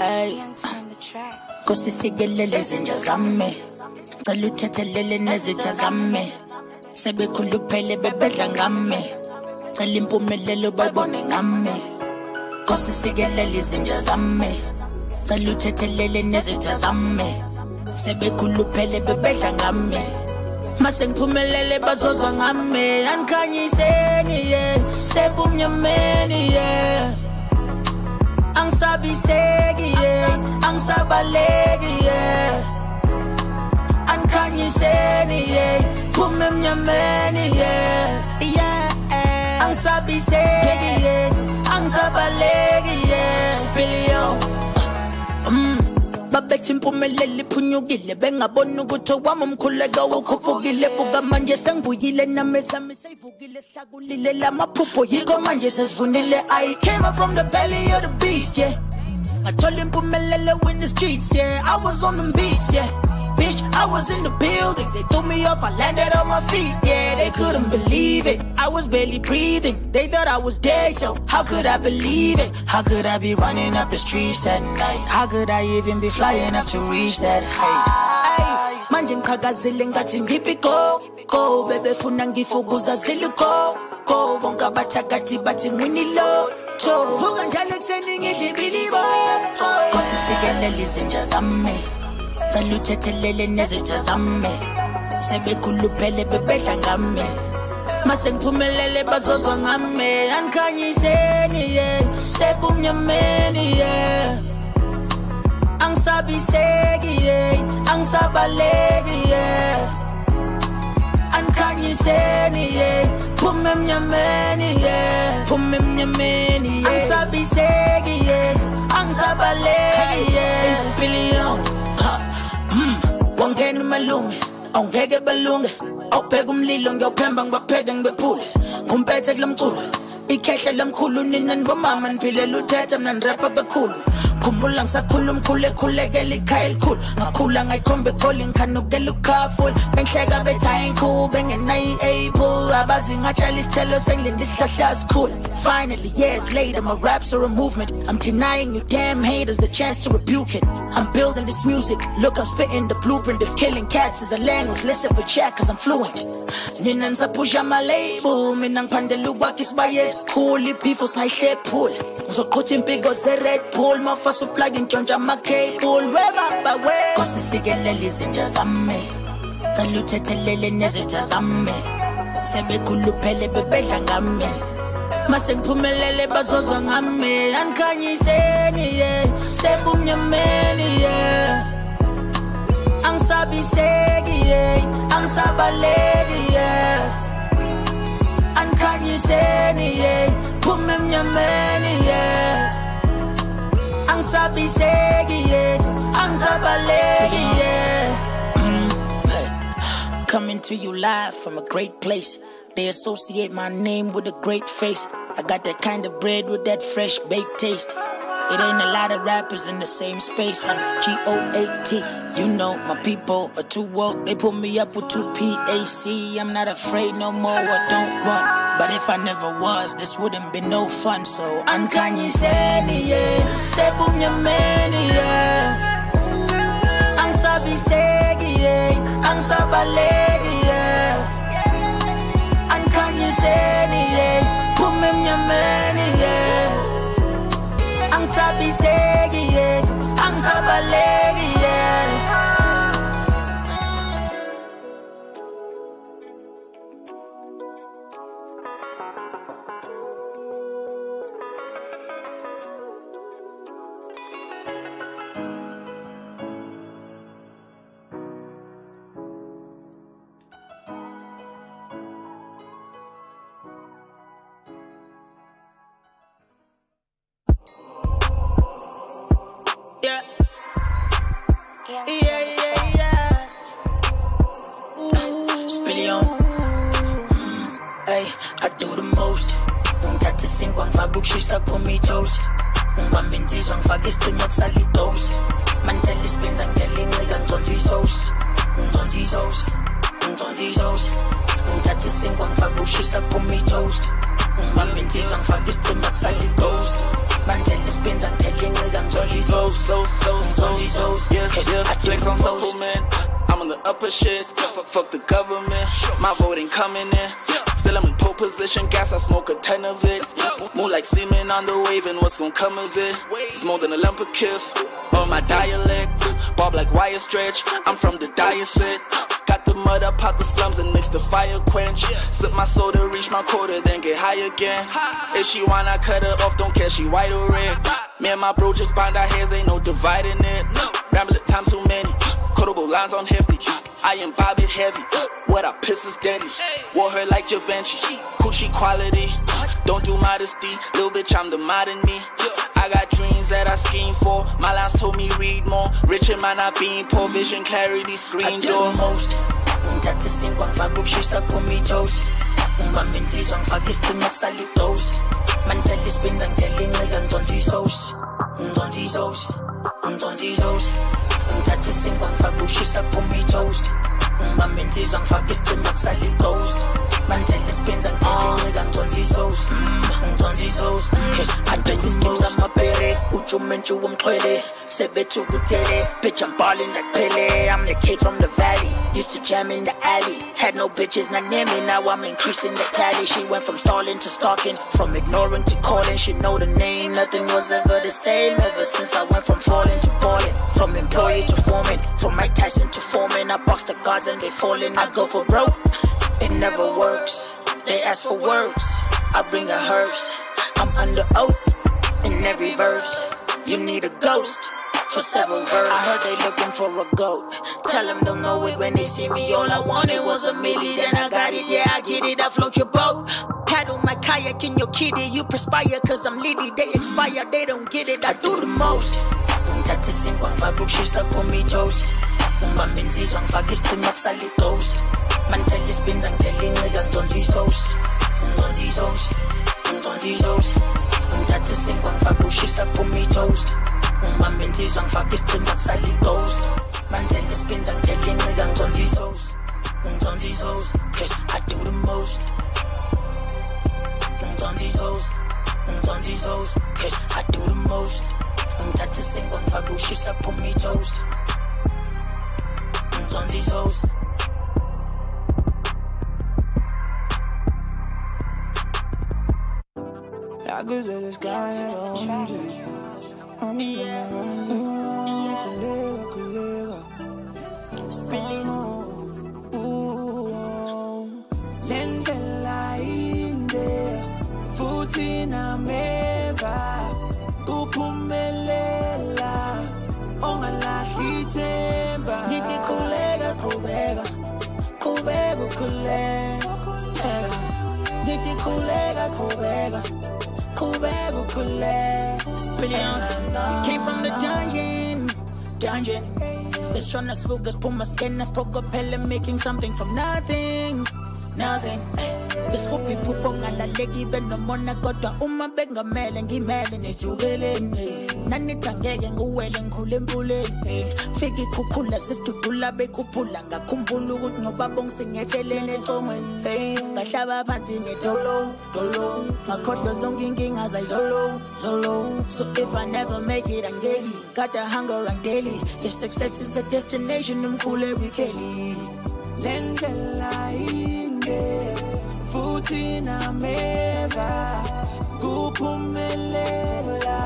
Ay, kusisikelele zinja zami, cela uthethelele nezitha zami, sebekhuluphele bebedla ngami, cela impumelelo bayibone ngami. Kusisikelele zinja zami, cela uthethelele nezitha zami, sebekhuluphele bebedla ngami. Mase ngiphumelele bazozwa ngami, angikhanyiseni yeah, sebumnyameni yeah. Angisabiseki yeah, angisabaleki yeah. Angikhanyiseni yeah, phume emnyameni yeah, yeah. Angisabiseki yeah, angisabaleki yeah. Spilio babethi impumelelo iphunyukile, bengabona ukuthi wami umkhuleko ukhuphukile. Buka manje sengibuyile nami sami seyivukile, sihlakulile lamaphupho yiko manje sesivunile. I came up from the belly of the beast, yeah. Ngathola impumelelo in the streets, yeah. I was on them beats, yeah. Bitch, I was in the building. They threw me off, I landed on my feet, yeah. They couldn't believe it, I was barely breathing. They thought I was dead, so how could I believe it? How could I be running up the streets that night? How could I even be flying up to reach that height? Manje ngiqhakazile ngathi ngipiko ko, bebe funa ngifukuza ziluko ko, bonke bathakathi bathi ngwinilo to, vuka njalo ekuseni ngidla ibilibo. Kusisikelele izinja zami, cela uthethelele nezitha zami, sebekhuluphele bebedla ngami. Mase ngiphumelele bazozwa ngami, angikhanyiseni yeah, sebumnyameni yeah. Angisabiseki yeah, angisabaleki yeah. Angikhanyiseni yeah, phume emnyameni yeah, phume emnyameni yeah. Angisabiseki yeah, angisabaleki yeah. Isipilio wangena umalume, awungeke balunge. Awubheka umlilo ngiyawuphemba ngibapheke ngibephule. Ngumpethe kulomculo, ikhehle lamkhulu, nina nibomama niphilela uthethe, mina nirapha kakhulu. Khumbula ngisakhula umkhulu ekhulekela ikhaya elikhulu. Ngakhula ngayikhomba ekholi ngikhanukela ukhafula. Bengihleka bethayi ngikhulu, bengenayo i-apple. Abazi ngatshala isithelo sengilinda isihlahla sikhula. Finally, years later, my raps are a movement. I'm denying you damn haters the chance to rebuke it. I'm building this music, look I'm spitting the blueprint. If killing cats is a language, let's have a chat cause I'm fluent. Nina ngisapusha ama-label, mina ngiphandela ukwakha isibaya esikhulu. People singayihle phula, ngizoqhutha impiko ze-Red Bull, mafasa uplug intshontsha ama-cable. Webaba we kusisikelele izinja zami, cela uthethelele nezitha zami, sebekhuluphele bebedla ngami. Mase ngiphumelele bazozwa ngami, angikhanyiseni yeah, sebumnyameni yeah. Angisabiseki yeah, angisabaleki yeah. Angikhanyiseni yeah, phume emnyameni yeah. Angisabiseki yeah, angisabaleki yeah. Coming to you live from a great place. They associate my name with a great face. I got that kind of bread with that fresh baked taste. It ain't a lot of rappers in the same space. I'm G-O-A-T. You know my people are too woke. They put me up with 2 PAC. I'm not afraid no more, I don't run. But if I never was, this wouldn't be no fun. So angikhanyiseni yeah, sebumnyameni yeah. Angisabiseki yeah, angisabaleki yeah. Angikhanyiseni yeah, phume emnyameni yeah. Angisabiseki yes, angisabaleki yes. I do the most. Ngithatha isinkwa ngifaka ukushisa kuphuma itoast. Ngibamba insizwa ngifaka isicima kusala itoast. Manithela isipinza ngithela incika ngizonza isosi. Ngizonza isosi, ngizonza isosi. Ngithatha isinkwa ngifaka ukushisa kuphuma itoast. Ngibamba insizwa ngifaka isicima kusala itoast. Manithela isipinza ngithela incika ngizonza I flex on social, man. I'm on the upper shit, fuck the government. My vote ain't coming in. Still I'm in pole position, gas, I smoke a ton of it. Move like semen on the wave, and what's gonna come of it? It's more than a lump of kiff. On my dialect, bob like wire stretch. I'm from the diocese. Got the mud up out the slums and mix the fire quench. Sip my soda, reach my quota, then get high again. If she wanna cut her off, don't care, she white or red. Me and my bro just bind our hands, ain't no dividing it. Ramble at times too many, quotable lines on hefty. I am bob it heavy, what I piss is deadly. Wore her like Givenchy, Gucci quality. Don't do modesty, little bitch, I'm the modern me. I got dreams that I scheme for. My lines told me read more. Rich and man, I being poor. Vision, clarity, screen door. Most ngithathe isinkwa ngifaka ukushisa phumi toast. Ngibambe insizwa ngifaka isithunqa kusala toast. Manithela ispinza ngithela incika ngidonsa isosi. Ngidonsa isosi. Ngidonsa isosi. Ngithathe isinkwa ngifaka ukushisa phumi toast. Ngibambe insizwa ngifaka isithunqa kusala toast. Manithela ispinza ngithela incika ngidonsa isosi. Ngidonsa isosi. I bet this game's on my belly. Ujumentu umxhwele. Sebethu kuthele. Bitch, I'm ballin' like Pele. I'm the kid from the valley. Used to jam in the alley. Had no bitches not near me. Now I'm increasing the tally. She went from stalling to stalking. From ignoring to calling. She know the name. Nothing was ever the same. Ever since I went from falling to balling. From employee to foreman. From Mike Tyson to foreman. I box the guards and they falling. I go for broke. It never works. They ask for words. I bring a hearse. I'm under oath. In every verse. You need a ghost. For several verbs. I heard they looking for a goat. Tell them they'll know it when they see me. All I wanted was a milli, then I got it. Yeah, I get it, I float your boat. Paddle my kayak in your kitty. You perspire cause I'm litty. They expire, they don't get it. I do the most. Ngithathe isinkwa ngifaka ukushisa phumi toast. Ngibambe insizwa ngifaka isithunqa kusala toast. Manithela ispinza ngithela incika ngidonsa isosi. Ngidonsa isosi. Ngidonsa isosi. Ngithathe isinkwa ngifaka ukushisa phumi toast. Ngibambe insizwa ngifaka isithunqa kusala toast. Manithela ispinza ngithela incika ngidonsa isosi. Ngidonsa isosi. Cause I do the most. Ngidonsa isosi. Ngidonsa isosi. Cause I do the most. Ngithathe isinkwa ngifaka ukushisa phumi toast. Ngidonsa isosi. I could say this guy I'm spinning Lendela inde futhi nameva uphumelela ongalahli ithemba ngithi khuleka qhubeka qhubeka ukhuleka ngithi khuleka qhubeka Came from the dungeon. It's trying to spook us, pull my skin, I spoke up hella, making something from nothing. This whoopie poop on a leg, even no more. Got uma benga mailing, mailing it to willing. Nani tange and go well and cooling bullet. Figgy kukula, sister Pula Bekupulanga, Kumbulu, no babong sing it, Helen woman. Gashaba panting it, Dolo. My court was on king as I Zolo. So if I never make it, I'm daily. Got the hunger and daily. If success is a destination, I'm cool every Kelly. Lend the line there. Futhi nameva kuphumelela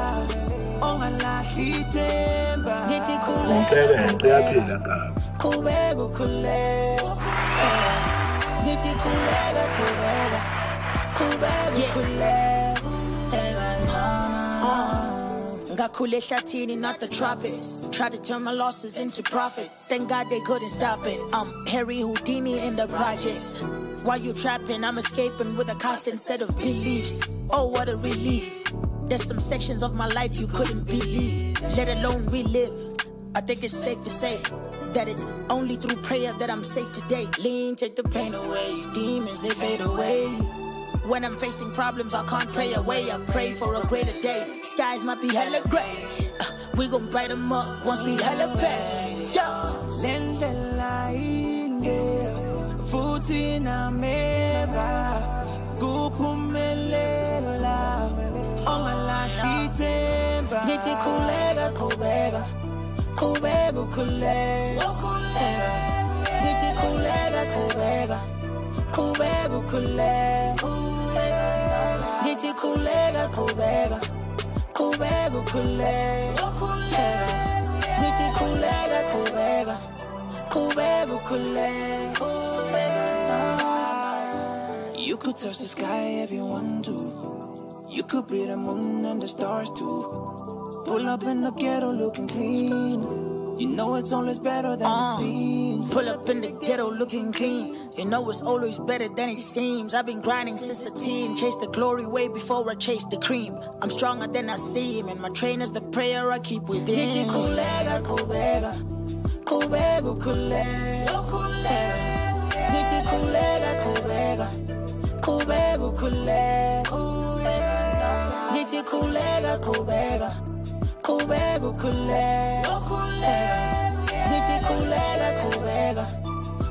ongalahli ithemba ngithi khuleka qhubeka ukhuleka ngithi khuleka qhubeka ukhuleka ngakhule ehlathini not the tropics. Try to turn my losses into profits. Thank God they couldn't stop it. Harry Houdini in the projects. While you trapping, I'm escaping with a constant set of beliefs. Oh, what a relief. There's some sections of my life you couldn't believe, let alone relive. I think it's safe to say that it's only through prayer that I'm safe today. Lean, take the pain away. Demons, they fade away. When I'm facing problems, I can't pray away. I pray for a greater day. Skies might be hella gray. We gon' bright them up once we hella pay. Lend the line, futhi nameva kuphumelela ongalahli ithemba Ngithi khuleka qhubeka qhubeka ukhuleka Ngithi khuleka qhubeka qhubeka ukhuleka Ngithi khuleka qhubeka qhubeka ukhuleka Ngithi khuleka qhubeka qhubeka ukhuleka You could touch the sky if you want to. You could be the moon and the stars too. Pull up in the ghetto looking clean. You know it's always better than it seems. Pull up in the ghetto looking clean. You know it's always better than it seems. I've been grinding since a teen. Chase the glory way before I chase the cream. I'm stronger than I seem. And my trainer's the prayer I keep within. Ngithi khuleka qhubeka qhubeka ukhuleka Ngithi khuleka qhubeka qhubeka ukhuleka Ngithi khuleka qhubeka qhubeka ukhuleka Ngithi khuleka qhubeka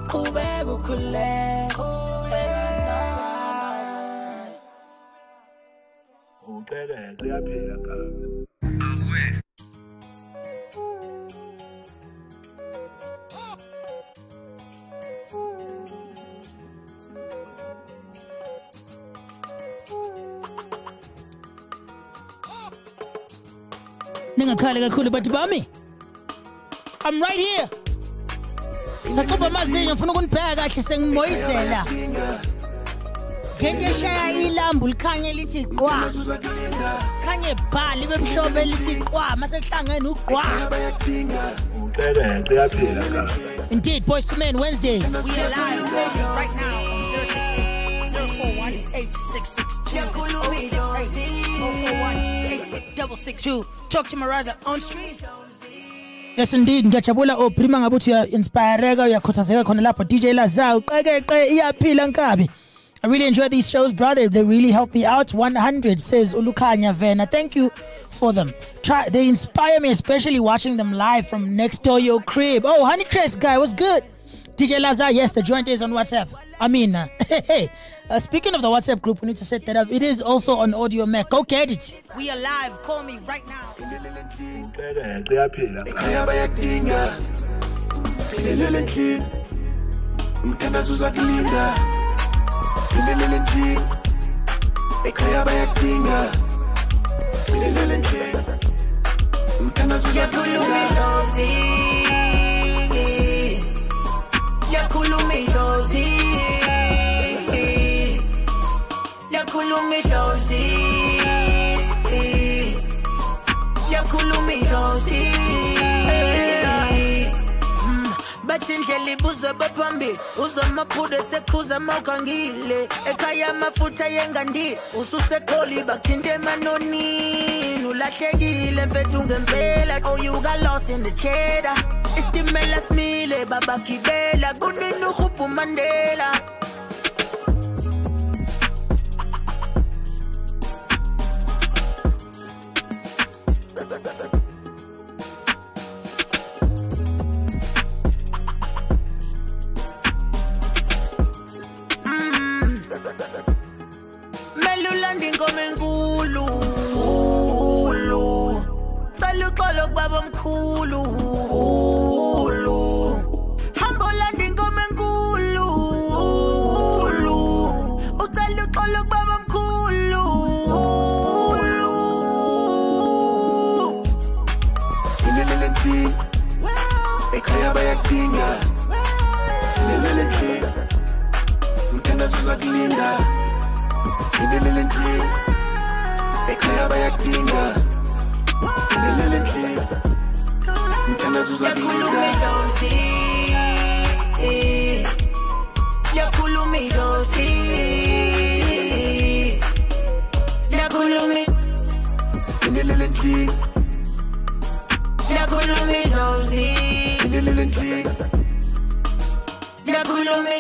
qhubeka ukhuleka Uqhekeke uyaphila kabi. Ningakhali kakhulu bathi bami I'm right here Saxoba amazinyo ngifuna ukunibheka kahle sengimoyizela Ngeke eshaya ilambu likhanye lithi qwa Khanye bhali bemhlobo lithi qwa mase kuhlangene uqwa Uqhekeke uyaphila kabi. Indeed Boys to Men Wednesdays we are live right now on 068-041-866-068-041-866-2 Talk to Maraza on stream Yes indeed ngiyajabula oprima ngabe uthi uya-inspireka uyakhuthazeka khona lapho DJ Laza uqhekeke iyaphila nkabi I really enjoy these shows, brother. They really help me out. 100 says Ulukhanya Vena. Thank you for them. They inspire me, especially watching them live from next door your crib. Oh, Honeycrest guy, what's good? DJ Lazar, yes, the joint is on WhatsApp. I mean, speaking of the WhatsApp group, we need to set that up. It is also on Audio Mac. Go get it. We are live. Call me right now. Uqhekeke uyaphila kabi. ekhaya bayakudinga philelele endlini umthandazo uzakulinda philelele endlini ekhaya bayakudinga philelele endlini umthandazo uzakulinda Yakhuluma idlozi Yakhuluma idlozi Yakhuluma idlozi Bathi indlela ibuzwe baphambili uzamaphude sekhuza mawukangile ekhaya amafutha yengandile ususekholi bathinte emanonini ulahlekile mfethu ngempela oh you got lost in the cheddar Istimela smile baba kibela kunini ukhuphu Mandela Melulandi ngome nkulu Saluxolo kubaba mkhulu Hambolandi ngome nkulu Usaluxolo kubaba mkhulu philelele endlini ekhaya bayakudinga philelele endlini umthandazo uzakulinda philelele endlini ekhaya bayakudinga philelele endlini umthandazo uzakulinda Yakhuluma idlozi Yakhuluma philelele endlini Yakhuluma idlozi philelele endlini Yakhuluma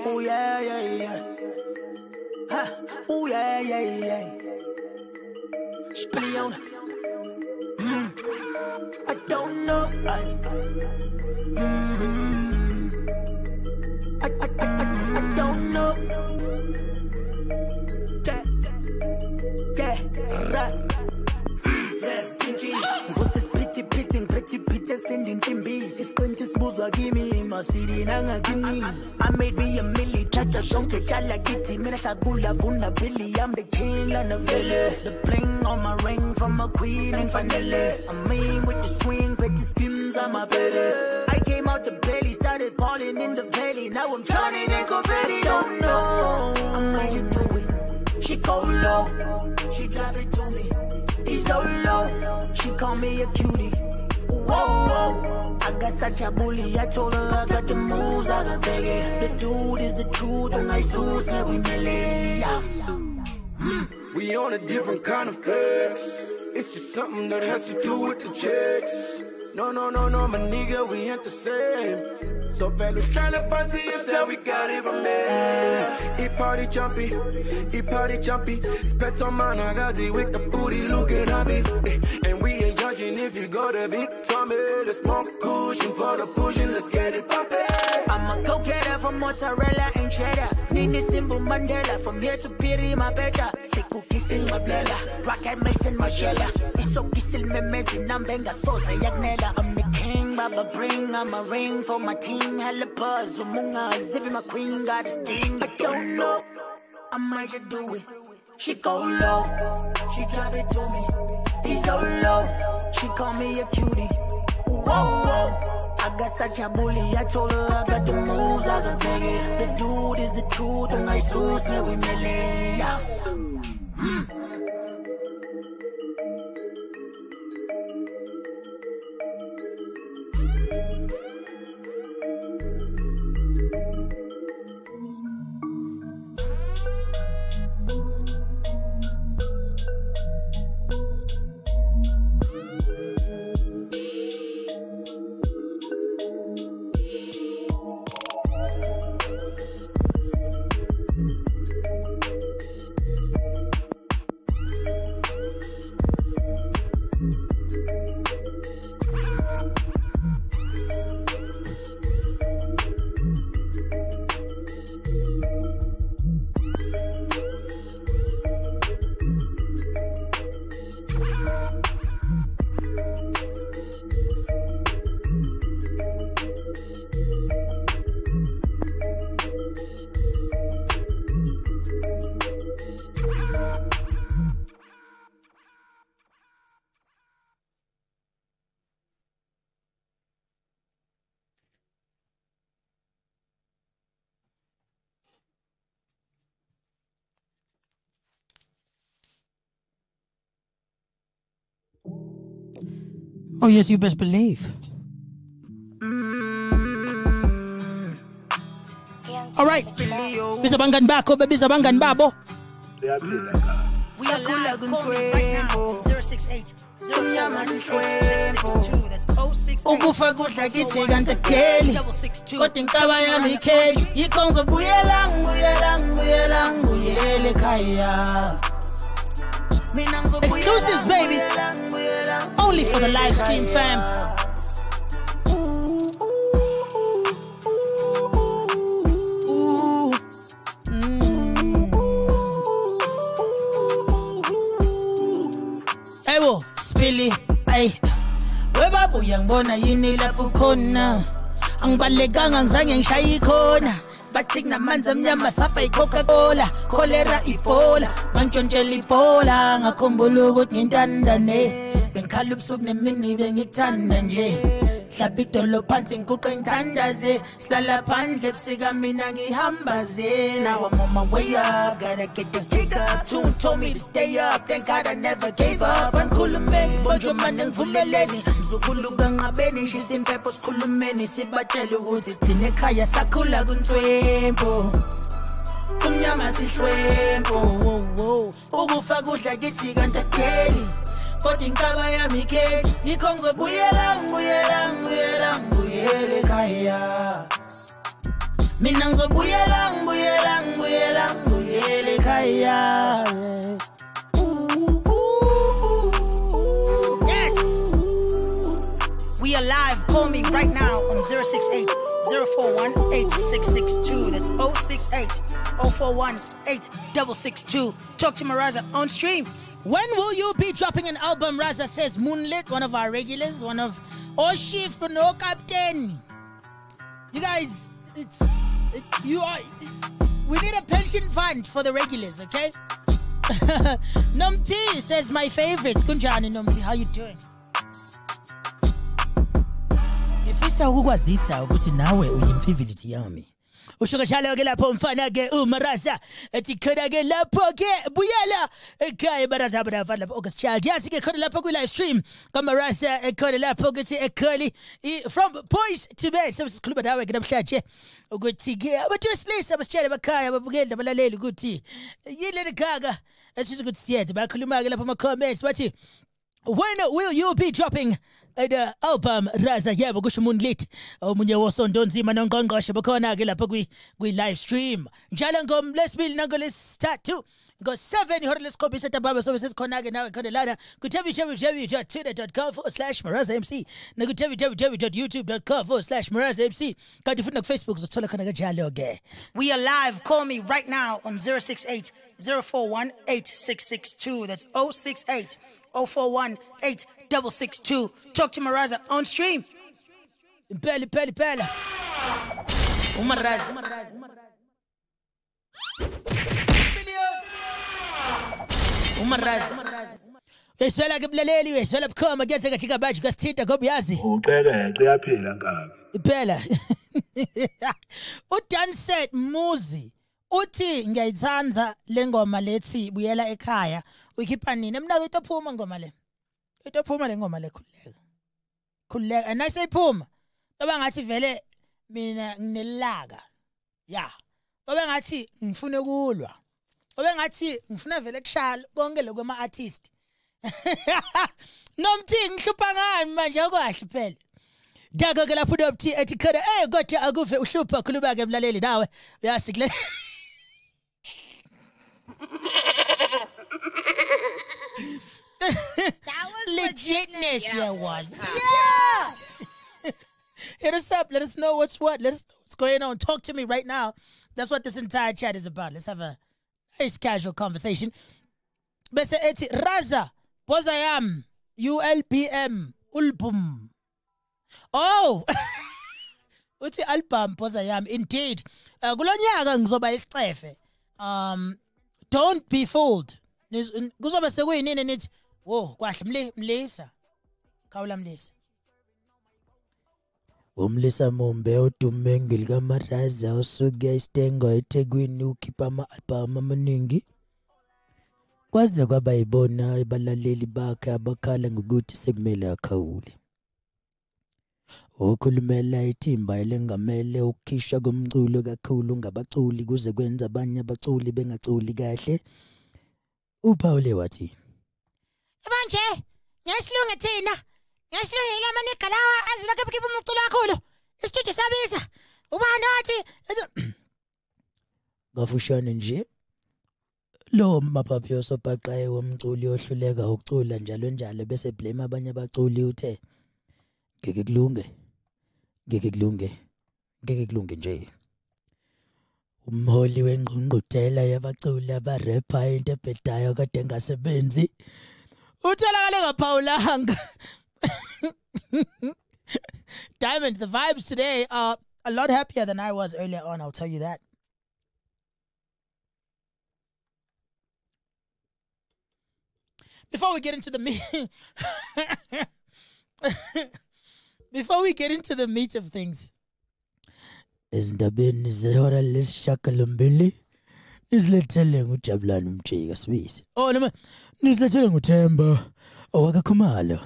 Oh yeah, yeah, yeah. Ha. Oh yeah, yeah, yeah. Spillion. I don't know. I don't know. Sending Timby, it's going to smooth. Give me my city, Nanga, give me. I made me a milli, touch a song to Chala Kitty, Minasagula, Buna Billy. I'm the king and the villa. The bling on my ring from a queen and vanilla. I'm mean with the swing, pretty skins on my belly. I came out the belly, started falling in the belly. Now I'm drowning in confetti, don't know. I'm ready to do it. She go low, she drop it to me. He's so low, she call me a cutie. Whoa, I got such a bully. I told her I got the moves, I got bigger. The dude is the truth, and I suits me, we melee. We on a different kind of flex. It's just something that has to do with the checks. No, my nigga, we ain't the same. So fellas tryna party yourself, we got it from there. He party jumpy. Spets on my nagazi with the booty looking happy. And we ain't judging if you go to big tummy. Let's smoke cushion for the pushing, let's get it poppin'. I'm a go-getter from mozzarella and cheddar. Nini Simbu Mandela, from here to Piri, my better. Siku kissing my blela, rocket mason my shella. Iso kissing me messing, Nambenga Sosa Yagnella. I'm the king, Baba bring, I'm a ring for my team. Hella buzz, Umunga, Zivi my queen, got a sting. I don't know, I might just do it. She go low, she drop it to me. He's so low, she call me a cutie. Whoa, I got such a bully. I told her I got the moves, I got bigger. The dude is the truth, and I suits me, we melee. Oh yes, you best believe. All right. Bisa bangan bako, bisa bangan babo. They are paying like that. We are live. Call me right now. 068 Ukufa kudla kithi kanti keli kodwa inkaba yami ikheli ikhonzo buyelang buyele ekhaya. Exclusives, baby. Only for the live stream, fam. Ewo, Spilly, ay. Webabu yangibona yini lapho khona. Angibalekanga ngizange ngishaye ikhona. Bathi namanzi amnyama safa iCoca-Cola, cholera ibola, bantshontshela ibola, ngakhumbula ukuthi ngintandane. Bengikhala ubusuku nemini bengikuthanda nje. Hlapha idolo phansi ngiguqe ngithandaze, silala phandle ebusika mina ngihamba ze. Now I'm on my way up, gotta get the kick up. Tune told me to stay up, thank God I never gave up. Angikhulumeni, bonke manje ngivuleleni, ngizokuluka ngabeni, shisa impepho sikhulumeni, sibatshele ukuthi thina ekhaya sakhula kuntswempo. Kumnyama sihlwempo, ukufa kudla kithi kanti akeli. Kodwa inkaba yami ikheli, yikho ngizobuyela buyele ekhaya. Mina ngizobuyela ekhaya. Yes. We are live. Call me right now on 068-041-8662. That's 068-041-8662. Talk to Maraza on stream. When will you be dropping an album? Raza says Moonlit, one of our regulars, one of Shift no Captain. You guys, we need a pension fund for the regulars, okay? Nomti says my favorites. Kunjani Nomti, how you doing? Ifisa ukukwazisa ukuthi nawe uyimfavorite yami. Ushoka njalo ke lapho mfana ke uMaraza ethi khona ke lapho ke buyela ekhaya Maraza abafana lapho August Child. Yasi ke khona lapho ku live stream kaMaraza ekhona lapho kuthi ekholi from boys to bed. So sikhuluma nawe ke namhlanje ukuthi ke abantu besilisa basitshele bakhaya babukeli abalaleli ukuthi yini le gaga esifisa ukuthi siyenze bakhuluma ke lapho ama comments bathi when will you be dropping the album Raza yebo kusho Moonlit omunye wosonto nzima nongqongqoshe bakhona ke lapha kwi live stream njalo ngomlesibili nangolesithathu ngo7 ihora lesikhombisa tababa sobe sesikhona ke nawe khona lana ku www.twitter.com/MarazaMC na ku www.youtube.com/MarazaMC kanti futhi na ku Facebook uzothola khona kanjalo ke. We are live. Call me right now on 068-041-8662. That's 068-041-8662. Talk to Maraza on stream. Pele. Umaraza. Eswela ke bulaleli weswela bukhoma kuyase kathika baji kasithinta ngoba yazi. Uqeqeqe yaphela nkabi. Iphela. uDanset Muzi uthi ngiyayithanza lengoma lethi buyela ekhaya uyikhipha nini emnako itophuma ngoma le. Itophuma le ngoma le khuleka anayiseyiphuma ngoba ngathi vele mina nginelaka ya ngoba ngathi ngifuna kulwa ngoba ngathi ngifuna vele kushaya bonke lokho ama artist nomthi ngihlupha ngani manje akwahle phela Dago ke lapho uthi ethi khona kodwa akuve uhlupha khuluma ke emlaleli nawe uyasikle That was legitness. Yeah, it was. Yeah. Hit us up. Let us know what's what. Let us know what's going on. Talk to me right now. That's what this entire chat is about. Let's have a nice casual conversation. Bese eti Raza Pozayam ULPM Ulbum. Oh. Uthi album Pozayam indeed. Kulonyaka ngizoba isicefe. Don't be fooled. Kuzoba sekuyinini nithi wo kwahle mlisa khawula mlisa umlisa mombe odumengeli kaMaraza usuke istengo eThekwini ukhipha ama-album amaningi kwaze kwaba yibona abalaleli bakhe abakhala ngokuthi sekumele akhawule ukhulumela ithimba elengamele ukukhishwa komculo kakhulu ngabaculi kuze kwenza abanye abaculi bengaculi kahle uPaule wathi manje ngesilungu thina ngesilungu lamanika lawa azibake bukhipha umculo kakhulu istudio sabisa ubani wathi ngafushane nje lo maphaphi osobhaqaye womculi ohluleka ukucula njalo bese blame abanye abaculi uthe ngeke kulunge nje umholi wengqungquthela yabaculi abarapper into ebhedayo kade ngasebenzi utholakale ngaphawulanga Diamond, the vibes today are a lot happier than I was earlier on, I'll tell you that. Before we get into the meat of things, ezindabeni zehora lesishakalombili nizilethele nguJabulani Mjika Sibisi noma nizilethele nguThemba owakakhumalo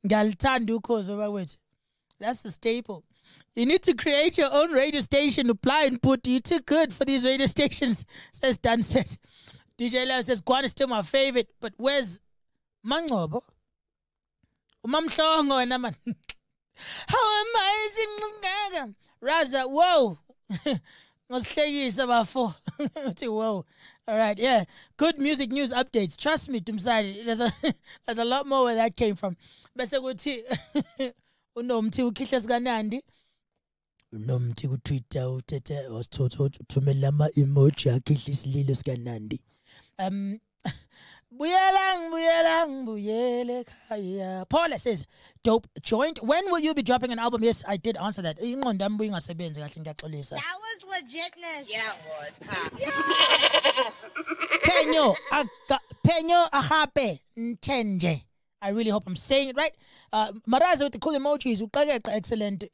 ngalithanda ukhozo bakwethu. That's the staple. You need to create your own radio station. Apply and put. You're too good for these radio stations, says Dan says. DJ Love says Kwan is still my favorite, but where's Mangobo? Umamhlongo wena man. How amazing. Raza, whoa. Ngosihlekisa bafo. Whoa. All right, yeah. Good music news updates. Trust me, Tumsari. There's a lot more where that came from. Bese kuthi unomthi ukhihle sikanandi. Unomthi ku Twitter uthethe uthumela ama emoji akhihle isililo sikanandi. Buyele kaya. Paula says, dope joint. When will you be dropping an album? Yes, I did answer that. That was legitness. Yeah, it was. Huh? Peño ahape nchenje. I really hope I'm saying it right. Maraza with the cool emojis. Excellent.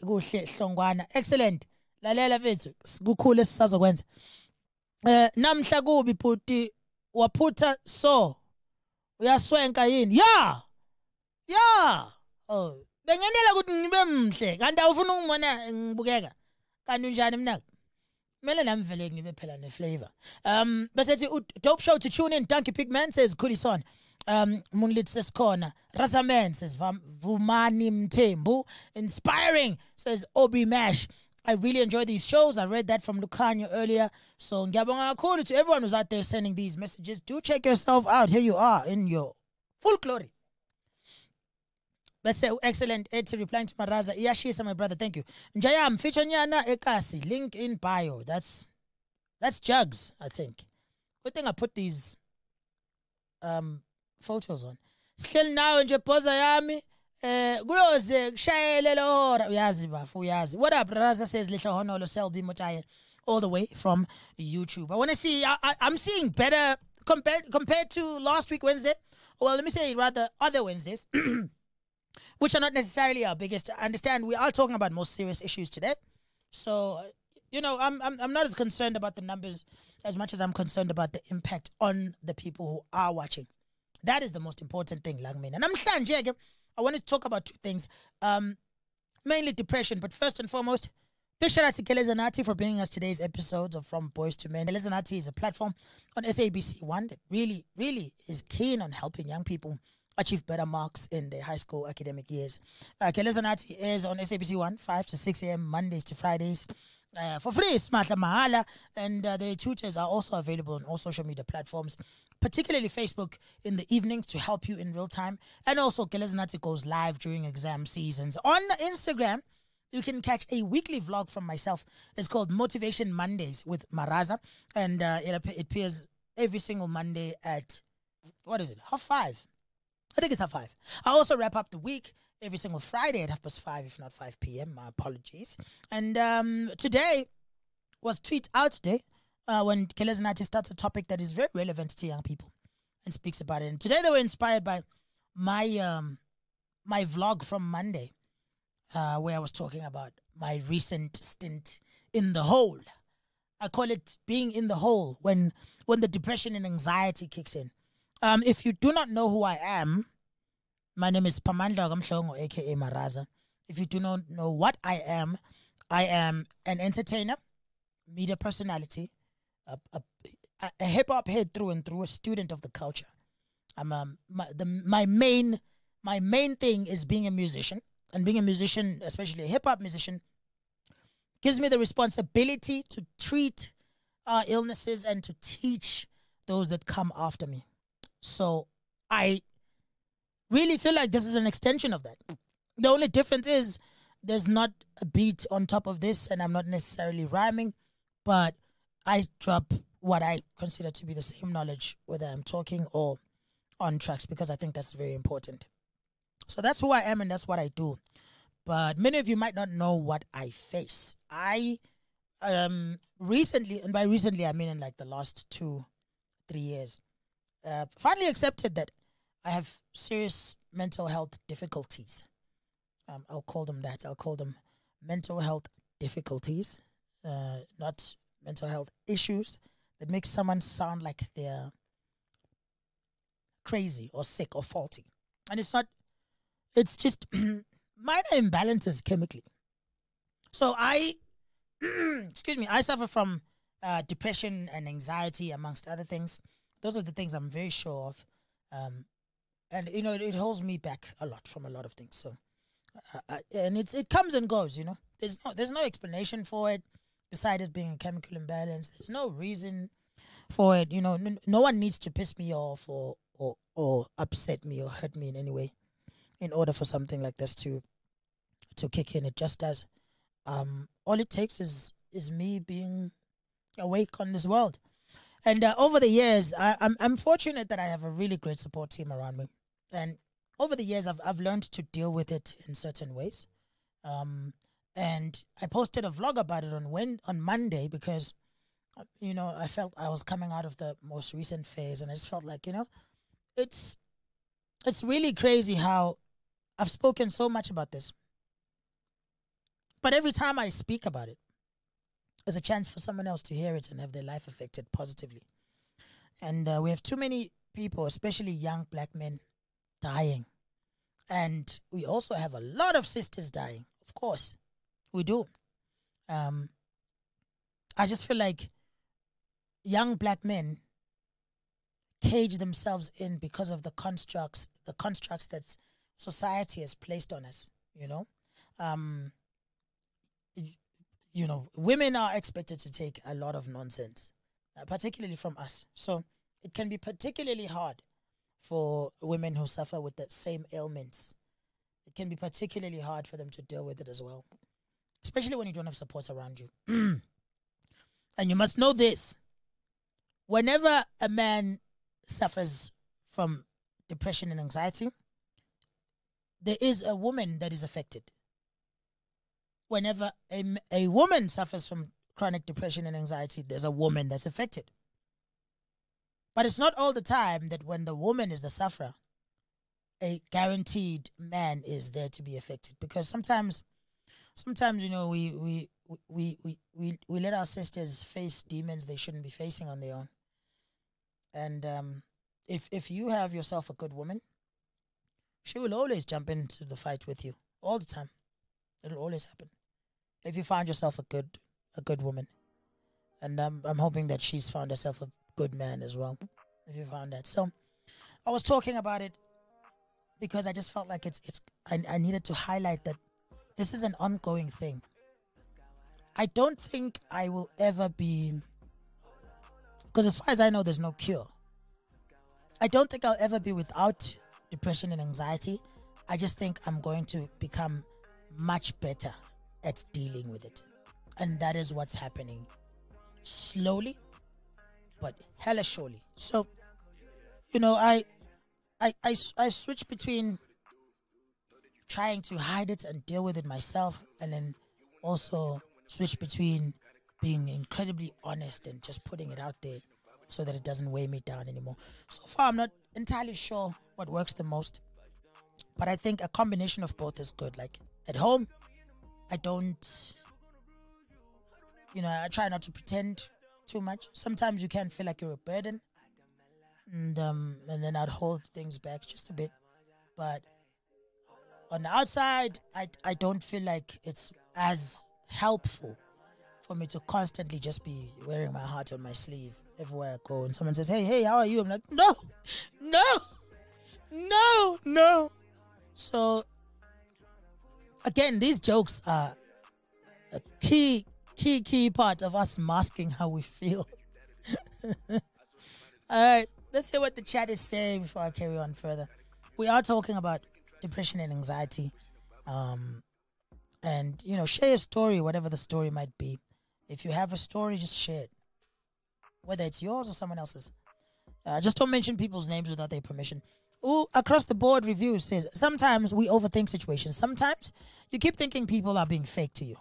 Excellent. Lalela fethu. Kukhulu esisazokwenza. Namhla kubi puti waphutha so. Uyaswenka yini? Yeah. Oh. Bengenela ukuthi ngibe mhle. Kanti awufuna ungibona ngibukeka. Kanti unjani mina? Kumele nami vele ngibe phela ne-flavor. Bese dope show to tune in. Donkey Pigman says Khulison. Moonlit says Corner. Rasaman says Vumani Mtembu. Inspiring says Obi Mash. I really enjoy these shows. I read that from Lucanio earlier. So ngiyabonga kakhulu to everyone who's out there sending these messages. Do check yourself out. Here you are in your full glory. Let's say excellent. Eti replying to Maraza. Iyashisa, my brother. Thank you. Njayam feature nyana ekasi. Link in bio. That's Jugs, I think. Good thing I put these photos on. Still now nje poza yami. Kuyoze kushayele lehora uyazi bafu uyazi. What up? Raza says Lihlo Honolo Selby Motaye all the way from YouTube. I want to see I'm seeing better compared to last week Wednesday. Well, let me say rather other Wednesdays. Which are not necessarily our biggest. I understand we are talking about more serious issues today. So, I'm not as concerned about the numbers as much as I'm concerned about the impact on the people who are watching. That is the most important thing, Langmin. And I want to talk about two things. Mainly depression, but first and foremost, big shout out to Kelezanati for bringing us today's episodes of From Boys to Men. Kelezanati is a platform on SABC1 that really, really is keen on helping young people achieve better marks in their high school academic years. Kelezanati is on SABC1, 5 to 6 a.m. Mondays to Fridays. For free, Smart Mahala, and their tutors are also available on all social media platforms, particularly Facebook in the evenings to help you in real time. And also, Kelezanati goes live during exam seasons. On Instagram, you can catch a weekly vlog from myself. It's called Motivation Mondays with Maraza, and it appears every single Monday at, 5:30? I think it's at 5. I also wrap up the week every single Friday at 5:30, if not 5 p.m. My apologies. And today was Tweet Out Day when Kelezanati starts a topic that is very relevant to young people and speaks about it. And today they were inspired by my my vlog from Monday where I was talking about my recent stint in the hole. I call it being in the hole when the depression and anxiety kicks in. If you do not know who I am, my name is Pamandla Gamhlongo, aka Maraza. If you do not know what I am an entertainer, media personality, a hip-hop head through and through, a student of the culture. My main thing is being a musician, and being a musician, especially a hip-hop musician, gives me the responsibility to treat illnesses and to teach those that come after me. So I really feel like this is an extension of that. The only difference is there's not a beat on top of this, and I'm not necessarily rhyming, but I drop what I consider to be the same knowledge, whether I'm talking or on tracks, because I think that's very important. So that's who I am, and that's what I do. But many of you might not know what I face. I recently, and by recently I mean in like the last 2-3 years, finally accepted that I have serious mental health difficulties. I'll call them that. I'll call them mental health difficulties, not mental health issues that make someone sound like they're crazy or sick or faulty. And it's not, it's just minor imbalances chemically. So I suffer from depression and anxiety, amongst other things. Those are the things I'm very sure of. And, it holds me back a lot from a lot of things. So, and it comes and goes, there's no explanation for it besides it being a chemical imbalance. There's no reason for it. You know, no one needs to piss me off or upset me or hurt me in any way in order for something like this to kick in. It just does. All it takes is me being awake on this world. And over the years, I'm fortunate that I have a really great support team around me. And over the years, I've learned to deal with it in certain ways. And I posted a vlog about it on Monday because, you know, I felt I was coming out of the most recent phase, and I just felt like, you know, it's really crazy how I've spoken so much about this. But every time I speak about it, there's a chance for someone else to hear it and have their life affected positively. And we have too many people, especially young black men, dying. And we also have a lot of sisters dying. Of course, we do. I just feel like young black men cage themselves in because of the constructs that society has placed on us, you know. You know, women are expected to take a lot of nonsense, particularly from us. So it can be particularly hard for women who suffer with the same ailments. It can be particularly hard for them to deal with it as well, especially when you don't have support around you. And you must know this. Whenever a man suffers from depression and anxiety, there is a woman that is affected. Whenever a woman suffers from chronic depression and anxiety, there's a woman that's affected. But it's not all the time that when the woman is the sufferer, a guaranteed man is there to be affected. Because sometimes you know, we let our sisters face demons they shouldn't be facing on their own. And if you have yourself a good woman, she will always jump into the fight with you all the time. It'll always happen. If you find yourself a good woman, and I'm hoping that she's found herself a good man as well. If you found that, so I was talking about it because I just felt like I needed to highlight that this is an ongoing thing. I don't think I will ever be, because as far as I know, there's no cure. I don't think I'll ever be without depression and anxiety. I just think I'm going to become much better at dealing with it. And that is what's happening. Slowly, but hella surely. So, you know, I switch between trying to hide it and deal with it myself, and then also switch between being incredibly honest and just putting it out there so that it doesn't weigh me down anymore. So far, I'm not entirely sure what works the most, but I think a combination of both is good. Like at home, I don't, you know, I try not to pretend too much. Sometimes you can feel like you're a burden, and then I'd hold things back just a bit. But on the outside, I don't feel like it's as helpful for me to constantly just be wearing my heart on my sleeve everywhere I go. And someone says, hey, how are you? I'm like, no. So again, these jokes are a key part of us masking how we feel. All right, let's hear what the chat is saying before I carry on further. We are talking about depression and anxiety. And, you know, share your story, whatever the story might be. If you have a story, just share it, whether it's yours or someone else's. Just don't mention people's names without their permission. Ooh, across the board review says, sometimes we overthink situations. Sometimes you keep thinking people are being fake to you.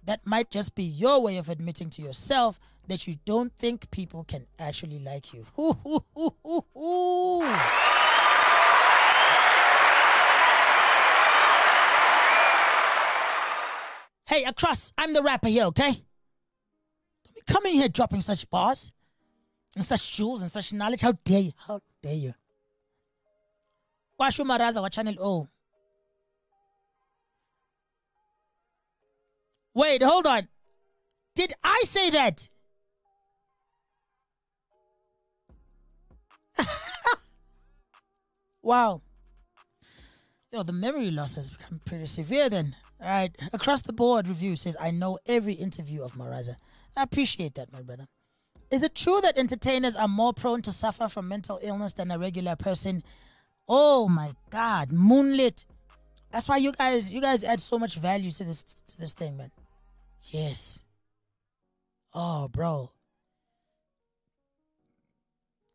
That might just be your way of admitting to yourself that you don't think people can actually like you. Ooh. Hey, across, I'm the rapper here, okay? Don't be coming here dropping such bars and such jewels and such knowledge. How dare you? How dare you? Washu Maraza wa Channel O. Wait, hold on. Did I say that? Wow. Yo, the memory loss has become pretty severe then. All right. Across the board review says, I know every interview of Maraza. I appreciate that, my brother. Is it true that entertainers are more prone to suffer from mental illness than a regular person? Oh my God, Moonlit. That's why you guys add so much value to this thing, man. Yes. Oh, bro.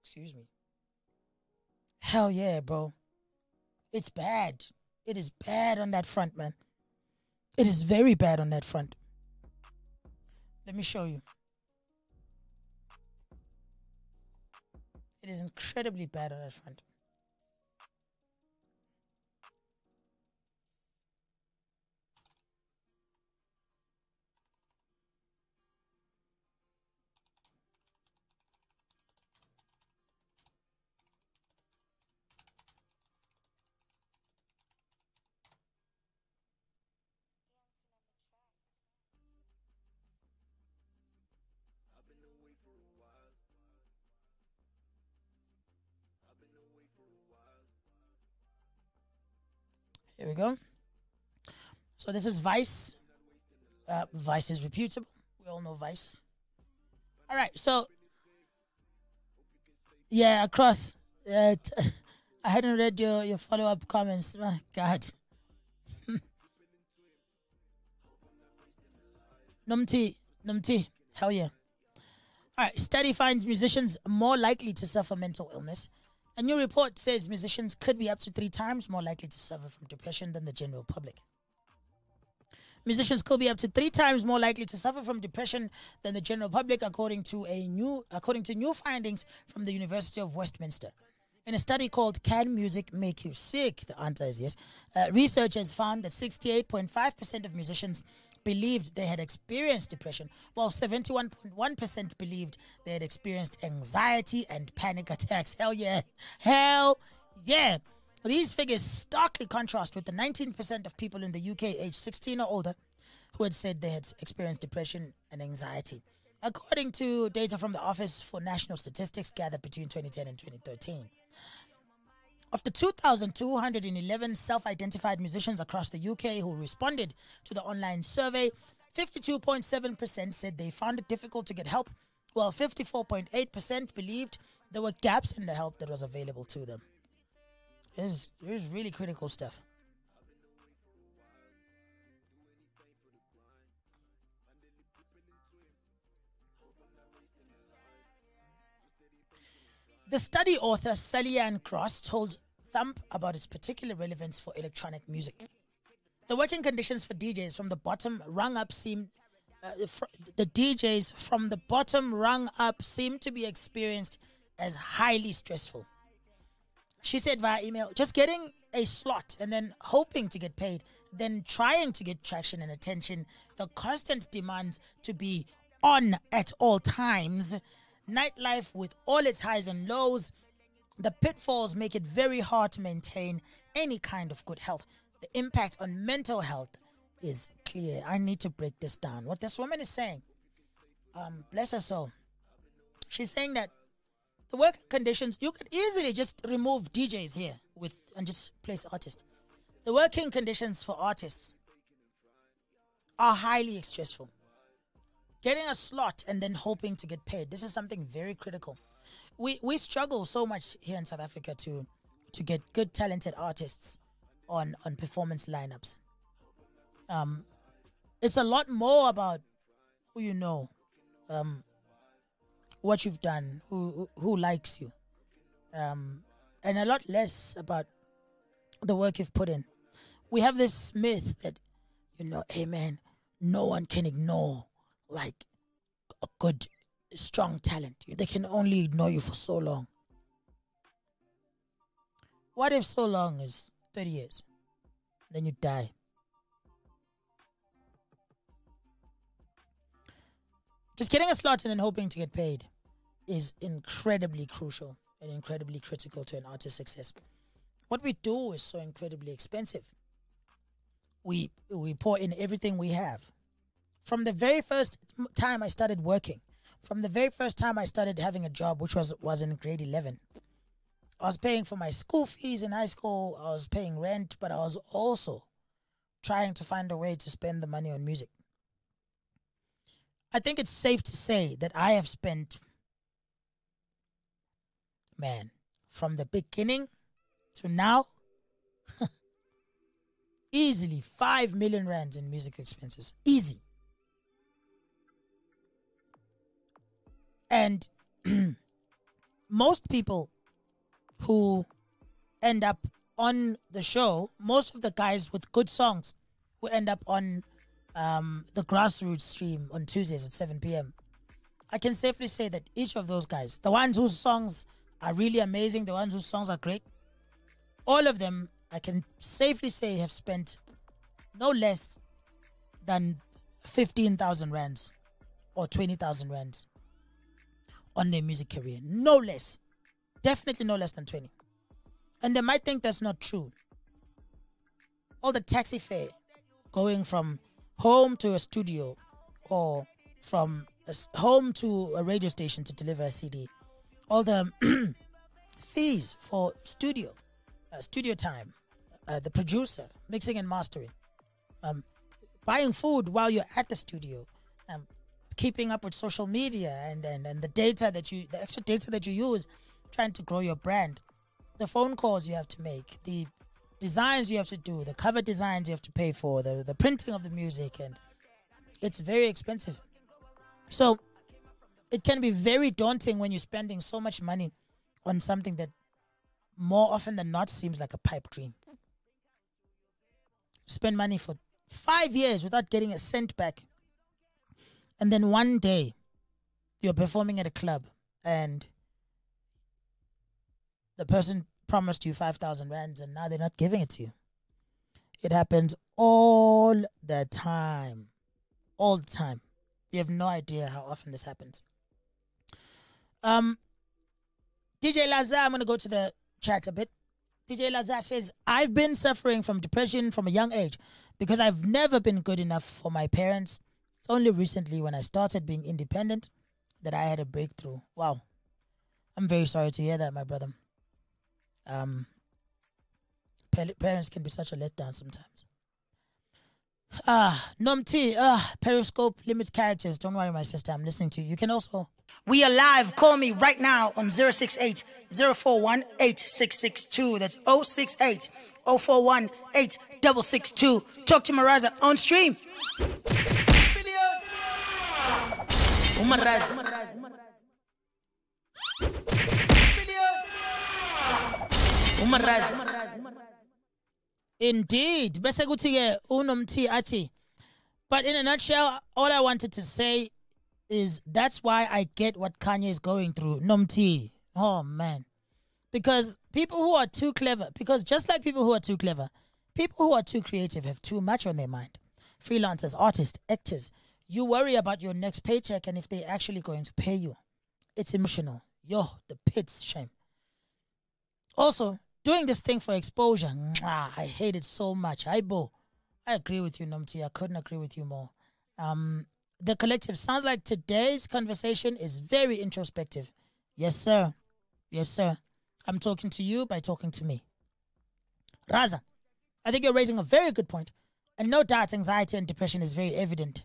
Excuse me. Hell yeah, bro. It's bad. It is bad on that front, man. It is very bad on that front. Let me show you. It is incredibly bad on that front. Here we go. So this is Vice. Vice is reputable. We all know Vice. All right. So, yeah, across. I hadn't read your follow-up comments. My God. Numti. Hell yeah. All right. Study finds musicians more likely to suffer mental illness. A new report says musicians could be up to 3 times more likely to suffer from depression than the general public. Musicians could be up to 3 times more likely to suffer from depression than the general public, according to new findings from the University of Westminster. In a study called "Can Music Make You Sick?" the answer is yes. Researchers found that 68.5% of musicians believed they had experienced depression, while 71.1% believed they had experienced anxiety and panic attacks. Hell yeah. Hell yeah. These figures starkly contrast with the 19% of people in the UK aged 16 or older who had said they had experienced depression and anxiety, according to data from the Office for National Statistics gathered between 2010 and 2013. Of the 2,211 self-identified musicians across the UK who responded to the online survey, 52.7% said they found it difficult to get help, while 54.8% believed there were gaps in the help that was available to them. This is really critical stuff. The study author Sally Ann Cross told Thump about its particular relevance for electronic music. The working conditions for DJs from the bottom rung up seem to be experienced as highly stressful. She said via email, just getting a slot and then hoping to get paid, then trying to get traction and attention, the constant demands to be on at all times, nightlife with all its highs and lows, the pitfalls make it very hard to maintain any kind of good health. The impact on mental health is clear. I need to break this down. What this woman is saying, bless her soul, she's saying that the work conditions, you could easily just remove DJs here and just place artists. The working conditions for artists are highly stressful. Getting a slot and then hoping to get paid, this is something very critical. We struggle so much here in South Africa to get good talented artists on performance lineups. It's a lot more about who you know, what you've done, who likes you, and a lot less about the work you've put in. We have this myth that, hey man, no one can ignore like a good, strong talent. They can only ignore you for so long. What if so long is 30 years? Then you die. Just getting a slot and then hoping to get paid is incredibly crucial and incredibly critical to an artist's success. What we do is so incredibly expensive. We pour in everything we have. From the very first time I started working, from the very first time I started having a job, which was in grade 11, I was paying for my school fees in high school, I was paying rent, but I was also trying to find a way to spend the money on music. I think it's safe to say that I have spent, man, from the beginning to now, easily 5 million rands in music expenses. Easy. And most people who end up on the show, most of the guys with good songs who end up on the grassroots stream on Tuesdays at 7 p.m., I can safely say that each of those guys, the ones whose songs are really amazing, the ones whose songs are great, all of them, I can safely say, have spent no less than 15,000 rands or 20,000 rands on their music career. No less. Definitely no less than 20. And they might think that's not true. All the taxi fare going from home to a studio or from home to a radio station to deliver a CD. All the fees for studio time, the producer, mixing and mastering, buying food while you're at the studio, keeping up with social media and the extra data that you use trying to grow your brand, the phone calls you have to make, the designs you have to do, the cover designs you have to pay for, the printing of the music, and it's very expensive. So it can be very daunting when you're spending so much money on something that more often than not seems like a pipe dream. Spend money for 5 years without getting a cent back. And then one day you're performing at a club and the person promised you 5,000 rands and now they're not giving it to you. It happens all the time. All the time. You have no idea how often this happens. DJ Lazar, I'm going to go to the chat a bit. DJ Lazar says, I've been suffering from depression from a young age because I've never been good enough for my parents. It's only recently when I started being independent that I had a breakthrough. Wow. I'm very sorry to hear that, my brother. Parents can be such a letdown sometimes. Nomti, Periscope limits characters. Don't worry, my sister. I'm listening to you. You can also... We are live. Call me right now on 068 041 8662. That's 068 041 8662. Talk to Maraza on stream. Indeed. But in a nutshell, all I wanted to say is that's why I get what Kanye is going through. Nomti. Oh, man. Because people who are too clever, because just like people who are too clever, people who are too creative have too much on their mind. Freelancers, artists, actors, you worry about your next paycheck and if they're actually going to pay you. It's emotional. Yo, the pit's shame. Also, doing this thing for exposure, I hate it so much. I agree with you, Nomti. I couldn't agree with you more. The collective sounds like today's conversation is very introspective. Yes, sir. Yes, sir. I'm talking to you by talking to me. Raza, I think you're raising a very good point. And no doubt anxiety and depression is very evident.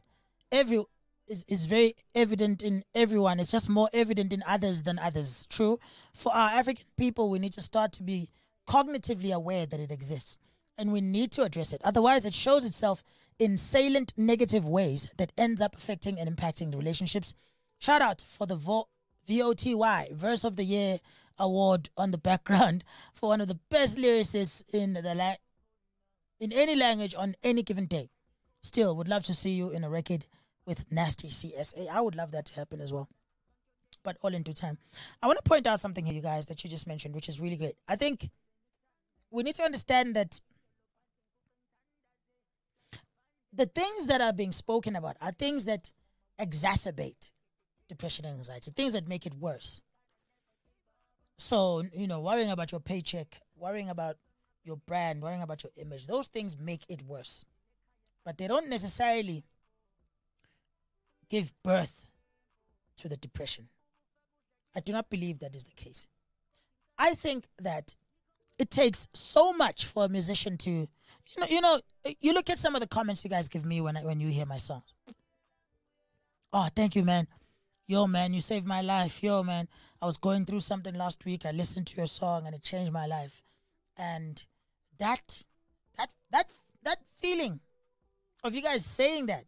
Is very evident in everyone. It's just more evident in others than others. True. For our African people, we need to start to be cognitively aware that it exists. And we need to address it. Otherwise, it shows itself in salient negative ways that ends up affecting and impacting the relationships. Shout out for the VOTY, Verse of the Year award on the background for one of the best lyricists in any language on any given day. Still, would love to see you in a record with Nasty CSA. I would love that to happen as well. But all in due time. I want to point out something here, you guys, that you just mentioned, which is really great. I think we need to understand that the things that are being spoken about are things that exacerbate depression and anxiety, things that make it worse. So, worrying about your paycheck, worrying about your brand, worrying about your image, those things make it worse. But they don't necessarily give birth to the depression. I do not believe that is the case. I think that it takes so much for a musician to, you look at some of the comments you guys give me when you hear my songs. Oh, thank you, man. Yo, man, you saved my life. Yo, man, I was going through something last week. I listened to your song and it changed my life. And that feeling of you guys saying that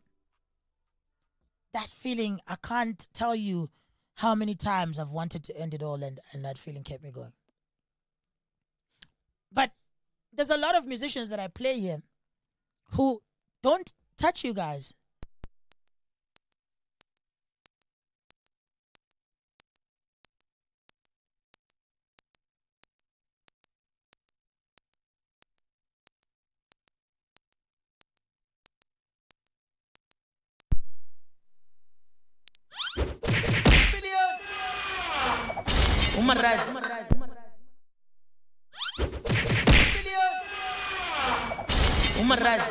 feeling, I can't tell you how many times I've wanted to end it all, and that feeling kept me going. But there's a lot of musicians that I play here who don't touch you guys. Umaraz. Umaraz.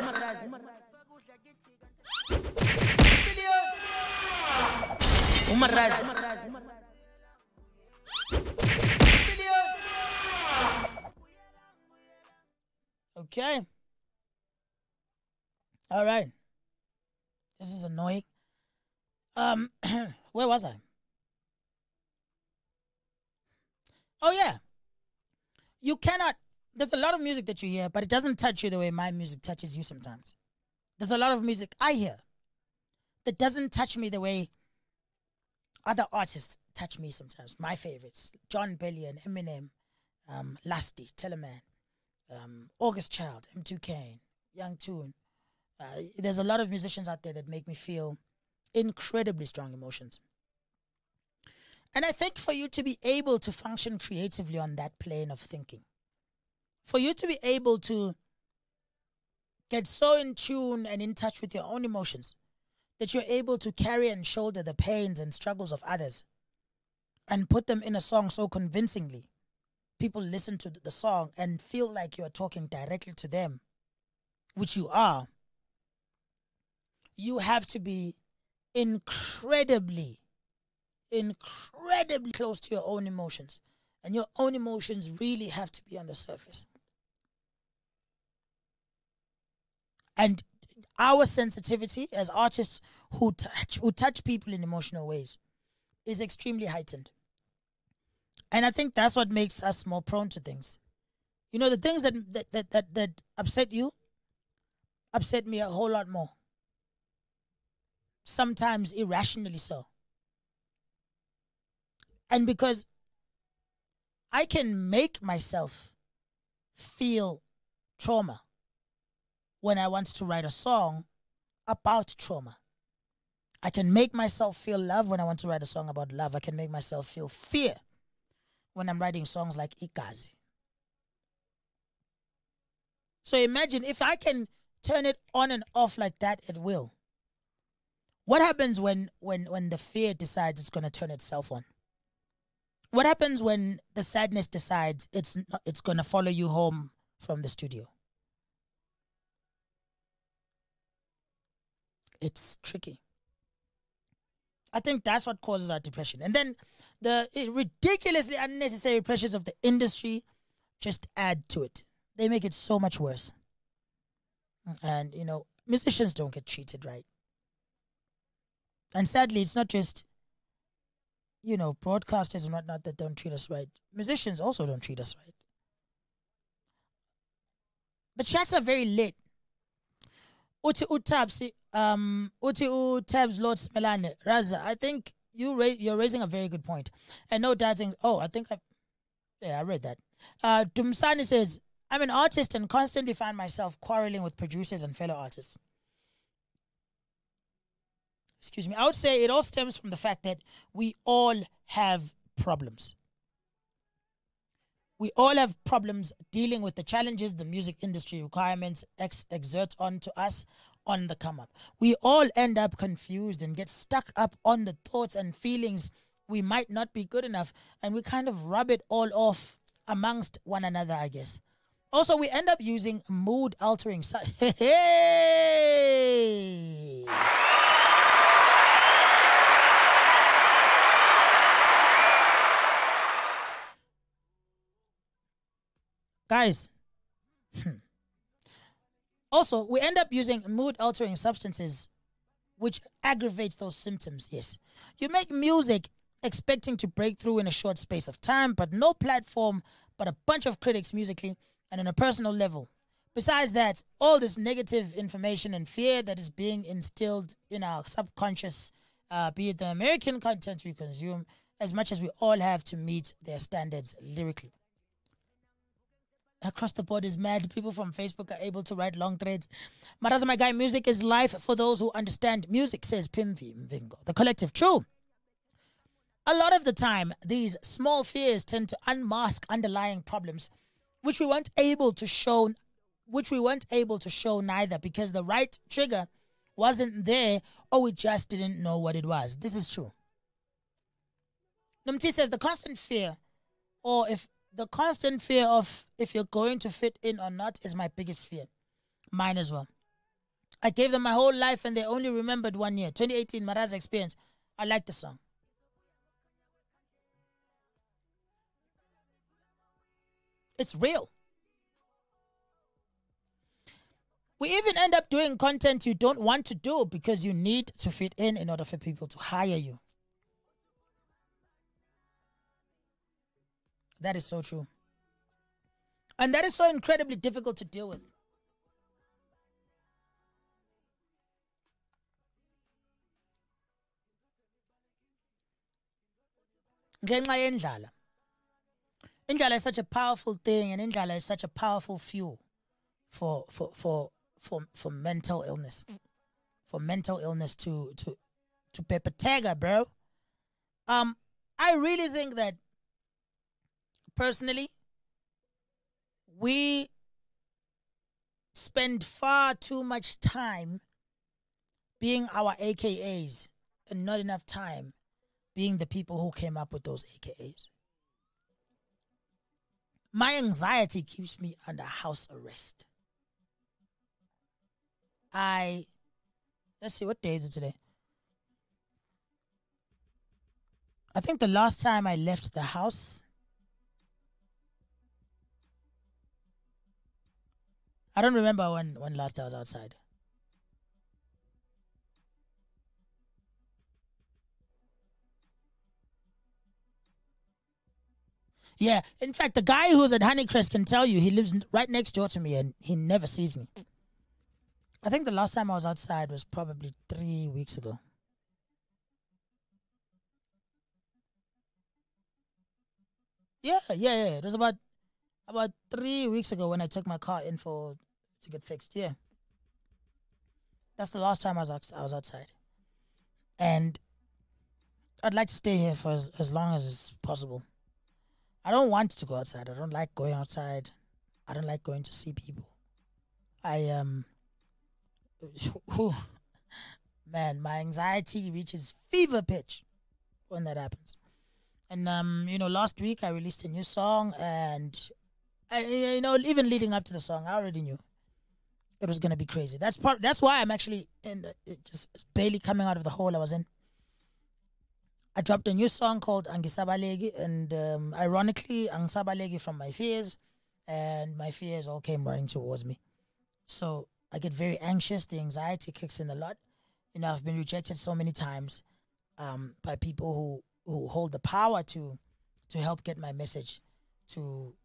Umaraz. Okay. All right. This is annoying. Where was I? Oh, yeah. You cannot, there's a lot of music that you hear, but it doesn't touch you the way my music touches you sometimes. There's a lot of music I hear that doesn't touch me the way other artists touch me sometimes. My favorites, John Bellion, Eminem, Lasty, Teleman, August Child, M2K, Young Tune. There's a lot of musicians out there that make me feel incredibly strong emotions. And I think for you to be able to function creatively on that plane of thinking, for you to be able to get so in tune and in touch with your own emotions that you're able to carry and shoulder the pains and struggles of others and put them in a song so convincingly, people listen to the song and feel like you're talking directly to them, which you are, you have to be incredibly close to your own emotions. And your own emotions really have to be on the surface. And our sensitivity as artists who touch people in emotional ways is extremely heightened. And I think that's what makes us more prone to things. You know, the things that upset you upset me a whole lot more. Sometimes irrationally so. And because I can make myself feel trauma when I want to write a song about trauma. I can make myself feel love when I want to write a song about love. I can make myself feel fear when I'm writing songs like Ikazi. So imagine if I can turn it on and off like that at will. What happens when the fear decides it's going to turn itself on? What happens when the sadness decides it's going to follow you home from the studio? It's tricky. I think that's what causes our depression. And then the ridiculously unnecessary pressures of the industry just add to it. They make it so much worse. And, you know, musicians don't get treated right. And sadly, it's not just, you know, broadcasters and whatnot that don't treat us right. Musicians also don't treat us right. The chats are very lit. Uti Utabs, Lord Smelane, Raza, I think you're raising a very good point. And no doubting, I read that. Dumsani says, I'm an artist and constantly find myself quarreling with producers and fellow artists. Excuse me. I would say it all stems from the fact that we all have problems. We all have problems dealing with the challenges the music industry requirements exert onto us on the come up. We all end up confused and get stuck up on the thoughts and feelings we might not be good enough, and we kind of rub it all off amongst one another, I guess. Also, we end up using mood altering hey! Guys, also, we end up using mood-altering substances which aggravates those symptoms, yes. You make music expecting to break through in a short space of time, but no platform, but a bunch of critics musically and on a personal level. Besides that, all this negative information and fear that is being instilled in our subconscious, be it the American content we consume, as much as we all have to meet their standards lyrically. Across the board is mad. People from Facebook are able to write long threads. Maraza, my guy, music is life for those who understand music, says Pimvi Mvingo. The collective, true. A lot of the time, these small fears tend to unmask underlying problems, which we weren't able to show neither because the right trigger wasn't there or we just didn't know what it was. This is true. Numti says the constant fear of if you're going to fit in or not is my biggest fear. Mine as well. I gave them my whole life and they only remembered 1 year. 2018, Mara's experience. I like the song. It's real. We even end up doing content you don't want to do because you need to fit in order for people to hire you. That is so true. And that is so incredibly difficult to deal with. Ngenxa yendlala. Indlala is such a powerful thing, and indlala is such a powerful fuel for mental illness. For mental illness to pepetega, bro. I really think that personally, we spend far too much time being our AKAs and not enough time being the people who came up with those AKAs. My anxiety keeps me under house arrest. Let's see, what day is it today? I think the last time I left the house, I don't remember when last I was outside. Yeah, in fact, the guy who's at Honeycrest can tell you he lives right next door to me and he never sees me. I think the last time I was outside was probably 3 weeks ago. Yeah. It was about 3 weeks ago when I took my car in to get fixed. Yeah. That's the last time I was outside. And I'd like to stay here for as long as it's possible. I don't want to go outside. I don't like going outside. I don't like going to see people. Man, my anxiety reaches fever pitch when that happens. And last week I released a new song, and even leading up to the song, I already knew it was gonna be crazy. That's why I'm actually just barely coming out of the hole I was in. I dropped a new song called Angisabalegi, and ironically, Angisabalegi from my fears, and my fears all came running towards me. So I get very anxious. The anxiety kicks in a lot. I've been rejected so many times by people who hold the power to help get my message to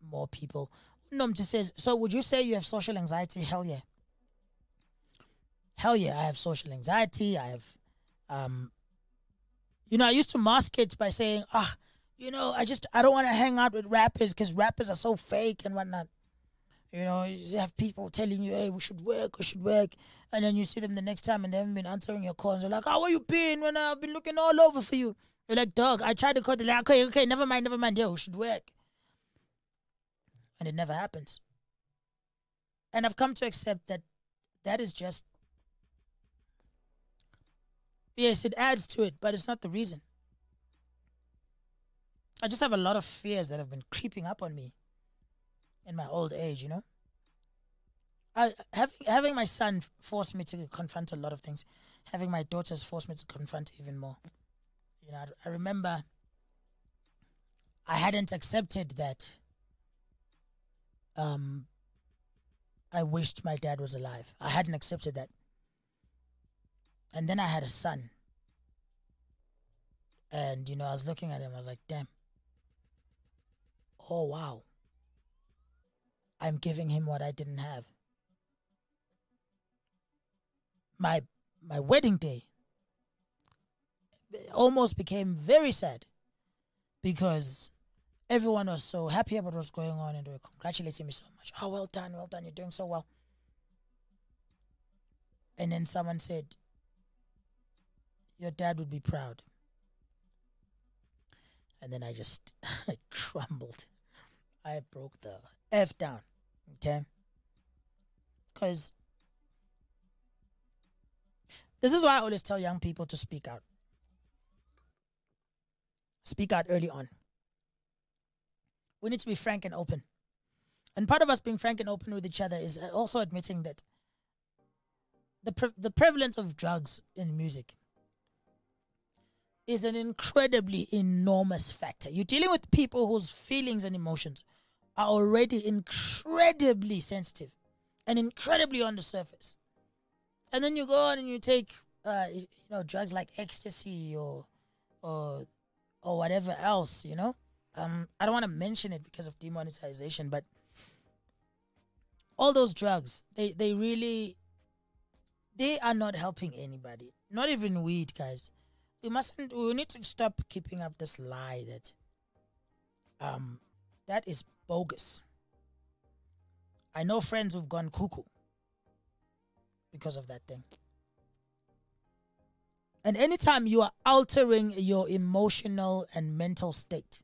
more people. Nomti says, so would you say you have social anxiety? Hell yeah. Hell yeah, I have social anxiety. I have I used to mask it by saying, I don't want to hang out with rappers because rappers are so fake and whatnot. You have people telling you, hey, we should work. And then you see them the next time and they haven't been answering your calls. They're like, where you been when I've been looking all over for you? You're like, dog, I tried to call. They're like, okay, never mind. Yeah, we should work. And it never happens. And I've come to accept that is just, yes, it adds to it, but it's not the reason. I just have a lot of fears that have been creeping up on me in my old age, having my son forced me to confront a lot of things. Having my daughters forced me to confront even more. I remember I hadn't accepted that I wished my dad was alive. I hadn't accepted that. And then I had a son. And, you know, I was looking at him. I was like, damn. Oh, wow. I'm giving him what I didn't have. My wedding day almost became very sad because everyone was so happy about what's going on and they were congratulating me so much. Oh, well done, you're doing so well. And then someone said, your dad would be proud. And then I just I crumbled. I broke the F down. Okay? Because this is why I always tell young people to speak out. Speak out early on. We need to be frank and open. And part of us being frank and open with each other is also admitting that the prevalence of drugs in music is an incredibly enormous factor. You're dealing with people whose feelings and emotions are already incredibly sensitive and incredibly on the surface. And then you go on and you take drugs like ecstasy or whatever else, you know. I don't want to mention it because of demonetization, but all those drugs, they are not helping anybody. Not even weed, guys. We need to stop keeping up this lie that that is bogus. I know friends who've gone cuckoo because of that thing. And anytime you are altering your emotional and mental state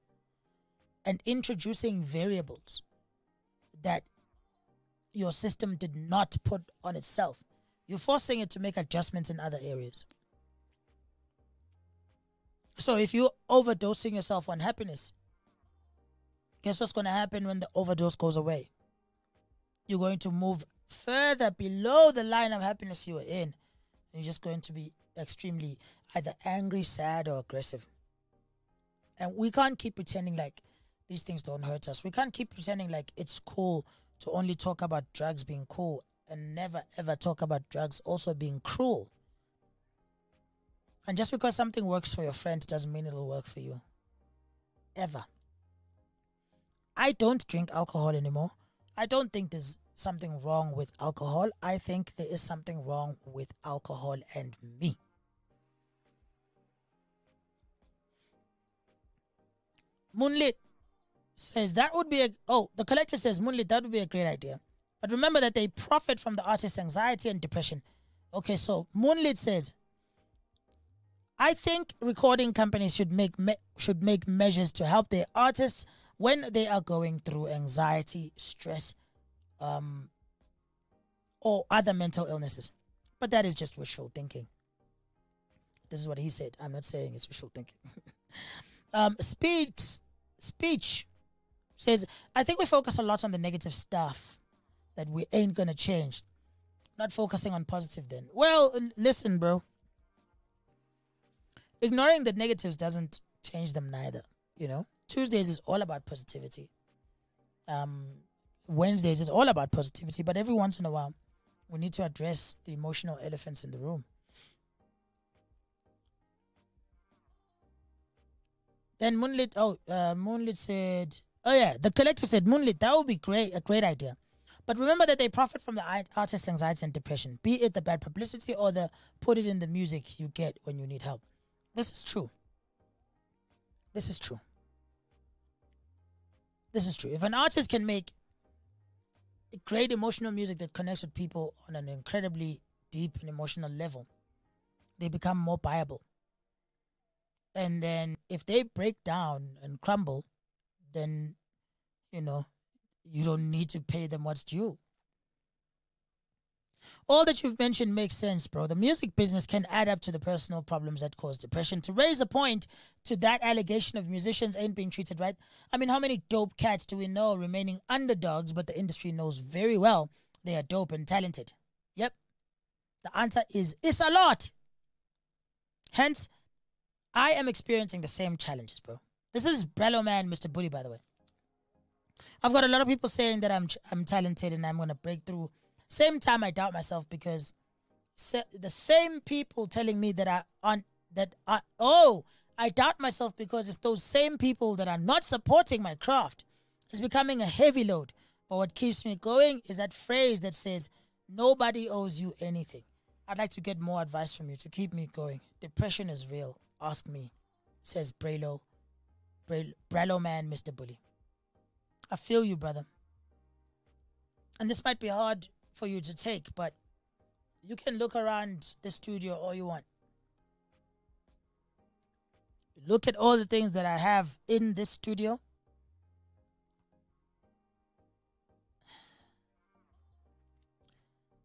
and introducing variables that your system did not put on itself, you're forcing it to make adjustments in other areas. So if you're overdosing yourself on happiness, guess what's going to happen when the overdose goes away? You're going to move further below the line of happiness you were in. And you're just going to be extremely either angry, sad, or aggressive. And we can't keep pretending like these things don't hurt us. We can't keep pretending like it's cool to only talk about drugs being cool and never ever talk about drugs also being cruel. And just because something works for your friend doesn't mean it'll work for you. Ever. I don't drink alcohol anymore. I don't think there's something wrong with alcohol. I think there is something wrong with alcohol and me. Moonlit says that would be the collective says, Moonlit, that would be a great idea. But remember that they profit from the artist's anxiety and depression. Okay, so Moonlit says, I think recording companies should make measures to help their artists when they are going through anxiety, stress, or other mental illnesses. But that is just wishful thinking. This is what he said. I'm not saying it's wishful thinking. Speech says, I think we focus a lot on the negative stuff that we ain't gonna change. Not focusing on positive then. Well, listen, bro. Ignoring the negatives doesn't change them neither, you know. Tuesdays is all about positivity. Wednesdays is all about positivity, but every once in a while, we need to address the emotional elephants in the room. Then Moonlit, Moonlit said, the collective said, Moonlit, that would be a great idea. But remember that they profit from the artist's anxiety and depression, be it the bad publicity or the put it in the music you get when you need help. This is true. This is true. This is true. If an artist can make great emotional music that connects with people on an incredibly deep and emotional level, they become more viable. And then if they break down and crumble, then, you know, you don't need to pay them what's due. All that you've mentioned makes sense, bro. The music business can add up to the personal problems that cause depression. To raise a point to that allegation of musicians ain't being treated right, I mean, how many dope cats do we know remaining underdogs, but the industry knows very well they are dope and talented? Yep. The answer is, it's a lot. Hence, I am experiencing the same challenges, bro. This is Brello Man, Mr. Bully, by the way. I've got a lot of people saying that I'm talented and I'm going to break through. Same time, I doubt myself because the same people telling me that I doubt myself because it's those same people that are not supporting my craft. It's becoming a heavy load. But what keeps me going is that phrase that says, nobody owes you anything. I'd like to get more advice from you to keep me going. Depression is real. Ask me, says Bralo man, Mr. Bully. I feel you, brother. And this might be hard for you to take, but you can look around the studio all you want. Look at all the things that I have in this studio.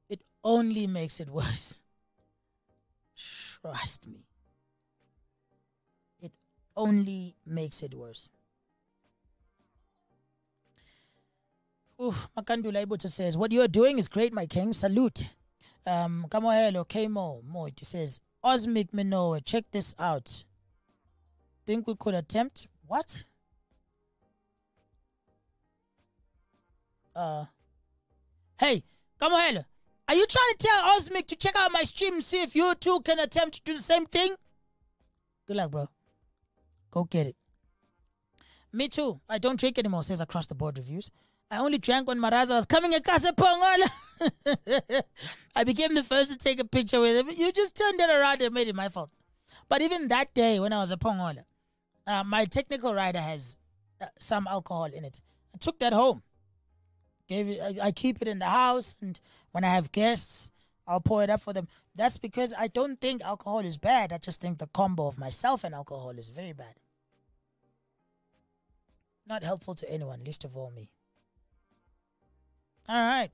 It only makes it worse. Trust me. It only makes it worse. Makandula Ibuto says, what you're doing is great, my king. Salute. Kamohelo Kmo Moit says, Osmic Minoa, check this out. Think we could attempt? What? Hey, Kamohelo, are you trying to tell Osmic to check out my stream and see if you too can attempt to do the same thing? Good luck, bro. Go get it. Me too. I don't drink anymore, says Across the Board Reviews. I only drank when Maraza was coming at Casa Pongola. I became the first to take a picture with him. You just turned it around and made it my fault. But even that day when I was at Pongola, my technical rider has some alcohol in it. I took that home. I keep it in the house, and when I have guests, I'll pour it up for them. That's because I don't think alcohol is bad. I just think the combo of myself and alcohol is very bad. Not helpful to anyone, least of all me. All right.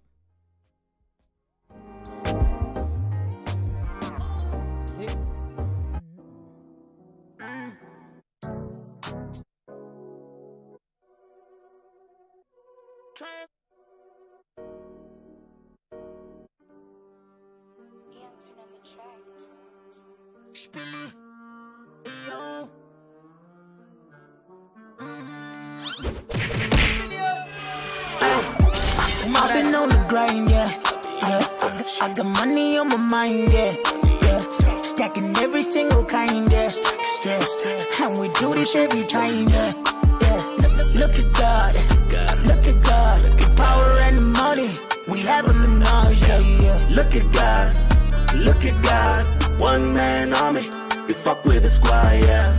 I've been on the grind, yeah. I got money on my mind, yeah. Stacking every single kind, yeah. And we do this every time, yeah. Look at God, look at God. The power and the money, we have a menage, yeah. Look at God, one man army. We fuck with the squad, yeah.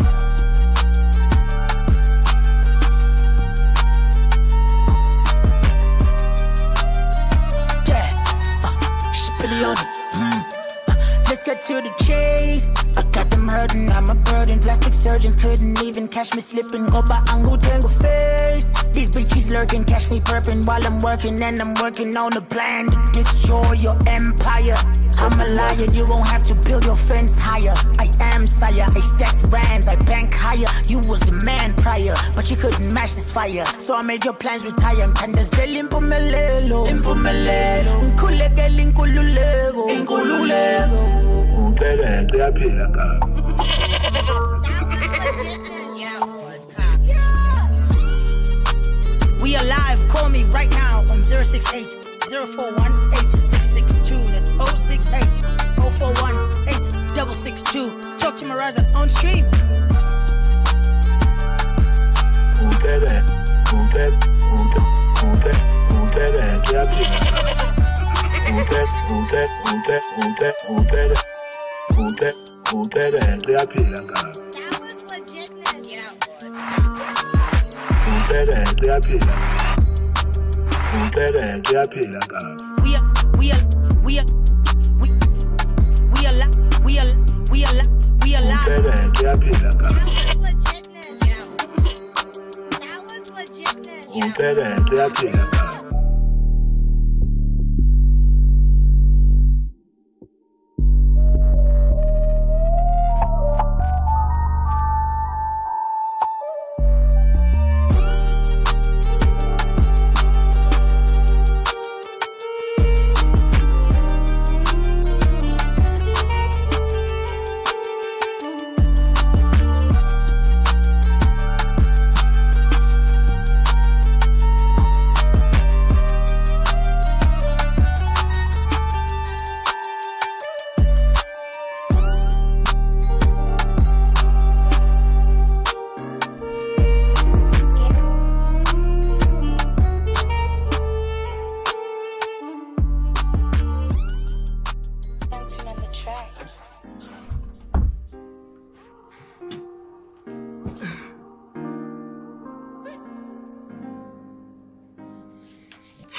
Let's get to the chase. I got them hurting, I'm a burden. Plastic surgeons couldn't even catch me slipping. Go by angle, tangle face. These bitches lurking, catch me perping while I'm working. And I'm working on a plan to destroy your empire. I'm a lion, you gon' have to build your fence higher. I am sire, I stack rands, I bank higher. You was the man prior, but you couldn't match this fire. So I made your plans retire. Mthandazel impumelelo, ngikhulekela inkululeko, inkululeko. Uqhekeke yaphila ngami. We are live. Call me right now on 068-041-8662. That's 068-041-8662. Talk to Maraza on stream.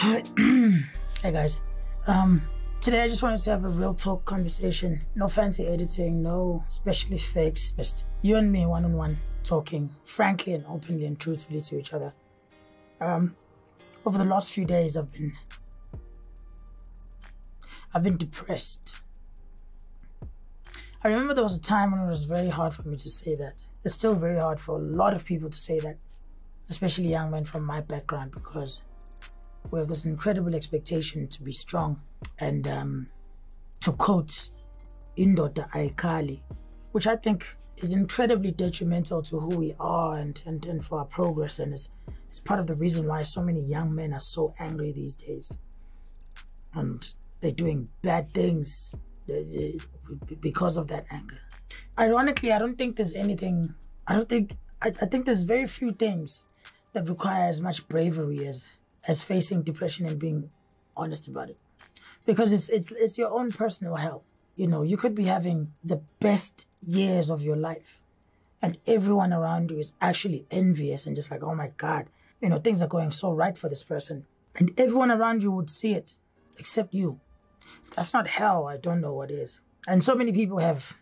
Hey guys, today I just wanted to have a real talk conversation. No fancy editing, no special effects, just you and me one-on-one talking frankly and openly and truthfully to each other. Over the last few days I've been depressed. I remember there was a time when it was very hard for me to say that. It's still very hard for a lot of people to say that, especially young men from my background, because we have this incredible expectation to be strong and to quote indoda ayikali, which I think is incredibly detrimental to who we are and for our progress, and is part of the reason why so many young men are so angry these days and they're doing bad things because of that anger. Ironically, I think there's very few things that require as much bravery as facing depression and being honest about it, because it's your own personal health. You know, you could be having the best years of your life and everyone around you is actually envious and just like, oh my God, you know, things are going so right for this person, and everyone around you would see it except you. If that's not hell, I don't know what is. And so many people have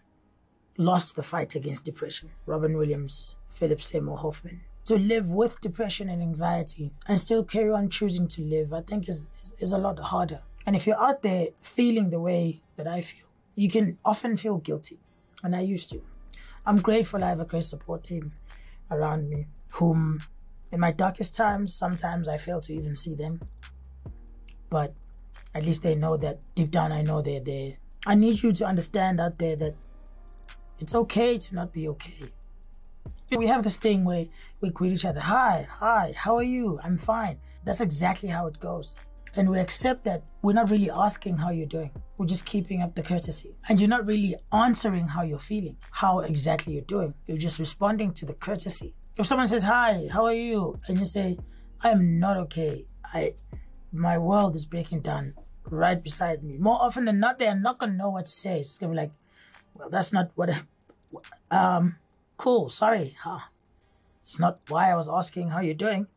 lost the fight against depression. Robin Williams, Philip Seymour Hoffman. To live with depression and anxiety and still carry on choosing to live, I think is a lot harder. And if you're out there feeling the way that I feel, you can often feel guilty. And I used to. I'm grateful I have a great support team around me, whom in my darkest times, sometimes I fail to even see them. But at least they know that deep down I know they're there. I need you to understand out there that it's okay to not be okay. We have this thing where we greet each other. Hi, how are you? I'm fine. That's exactly how it goes. And we accept that we're not really asking how you're doing. We're just keeping up the courtesy. And you're not really answering how you're feeling, how exactly you're doing. You're just responding to the courtesy. If someone says, hi, how are you? And you say, I'm not okay. My world is breaking down right beside me. More often than not, they're not going to know what to say. It's going to be like, well, that's not what cool, sorry. It's not why I was asking how you're doing.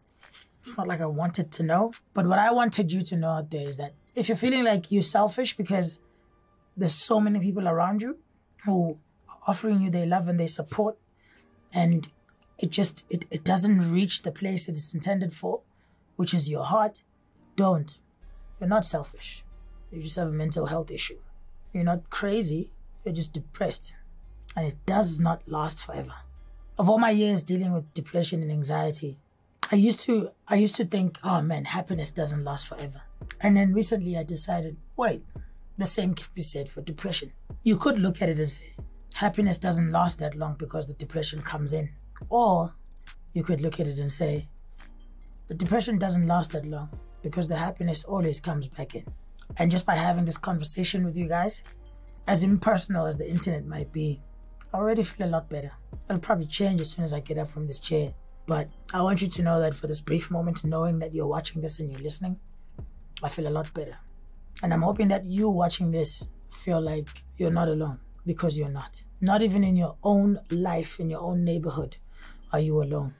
It's not like I wanted to know. But what I wanted you to know out there is that if you're feeling like you're selfish because there's so many people around you who are offering you their love and their support, and it doesn't reach the place that it's intended for, which is your heart, don't. You're not selfish. You just have a mental health issue. You're not crazy. You're just depressed. And it does not last forever. Of all my years dealing with depression and anxiety, I used to think, oh man, happiness doesn't last forever. And then recently I decided, wait, the same can be said for depression. You could look at it and say, happiness doesn't last that long because the depression comes in. Or you could look at it and say, the depression doesn't last that long because the happiness always comes back in. And just by having this conversation with you guys, as impersonal as the internet might be, I already feel a lot better. It'll probably change as soon as I get up from this chair. But I want you to know that for this brief moment, knowing that you're watching this and you're listening, I feel a lot better. And I'm hoping that you watching this feel like you're not alone, because you're not. Not even in your own life, in your own neighborhood, are you alone.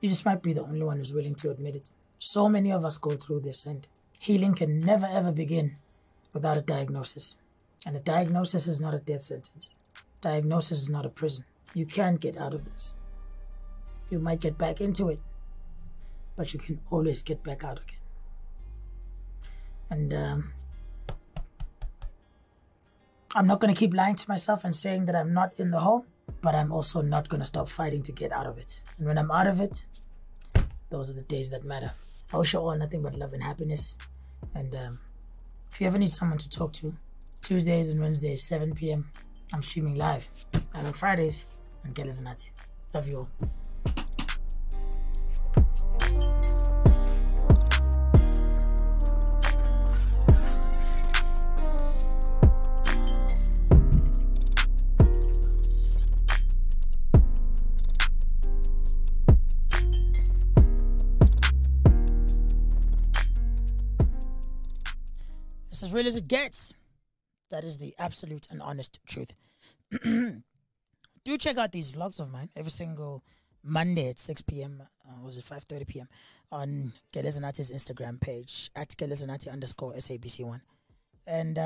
You just might be the only one who's willing to admit it. So many of us go through this, and healing can never ever begin without a diagnosis. And a diagnosis is not a death sentence. Diagnosis is not a prison. You can't get out of this. You might get back into it, but you can always get back out again. And I'm not going to keep lying to myself and saying that I'm not in the hole, but I'm also not going to stop fighting to get out of it. And when I'm out of it, those are the days that matter. I wish you all nothing but love and happiness. And if you ever need someone to talk to, Tuesdays and Wednesdays, 7 p.m., I'm streaming live. And on Fridays, on Gelazanati. Love you all. It's as real as it gets. That is the absolute and honest truth. Do check out these vlogs of mine every single Monday at 6 p.m. Was it 5:30 p.m. on Kelezanati's Instagram page at Kelezanati_SABC1. And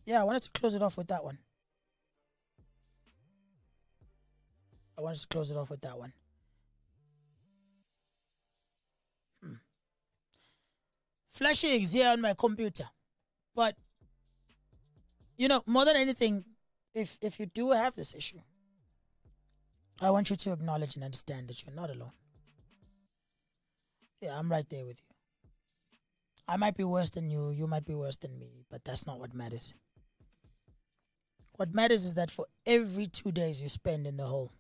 yeah, I wanted to close it off with that one. Flashing is here on my computer. But, you know, more than anything, if you do have this issue, I want you to acknowledge and understand that you're not alone. Yeah, I'm right there with you. I might be worse than you, you might be worse than me, but that's not what matters. What matters is that for every 2 days you spend in the hole,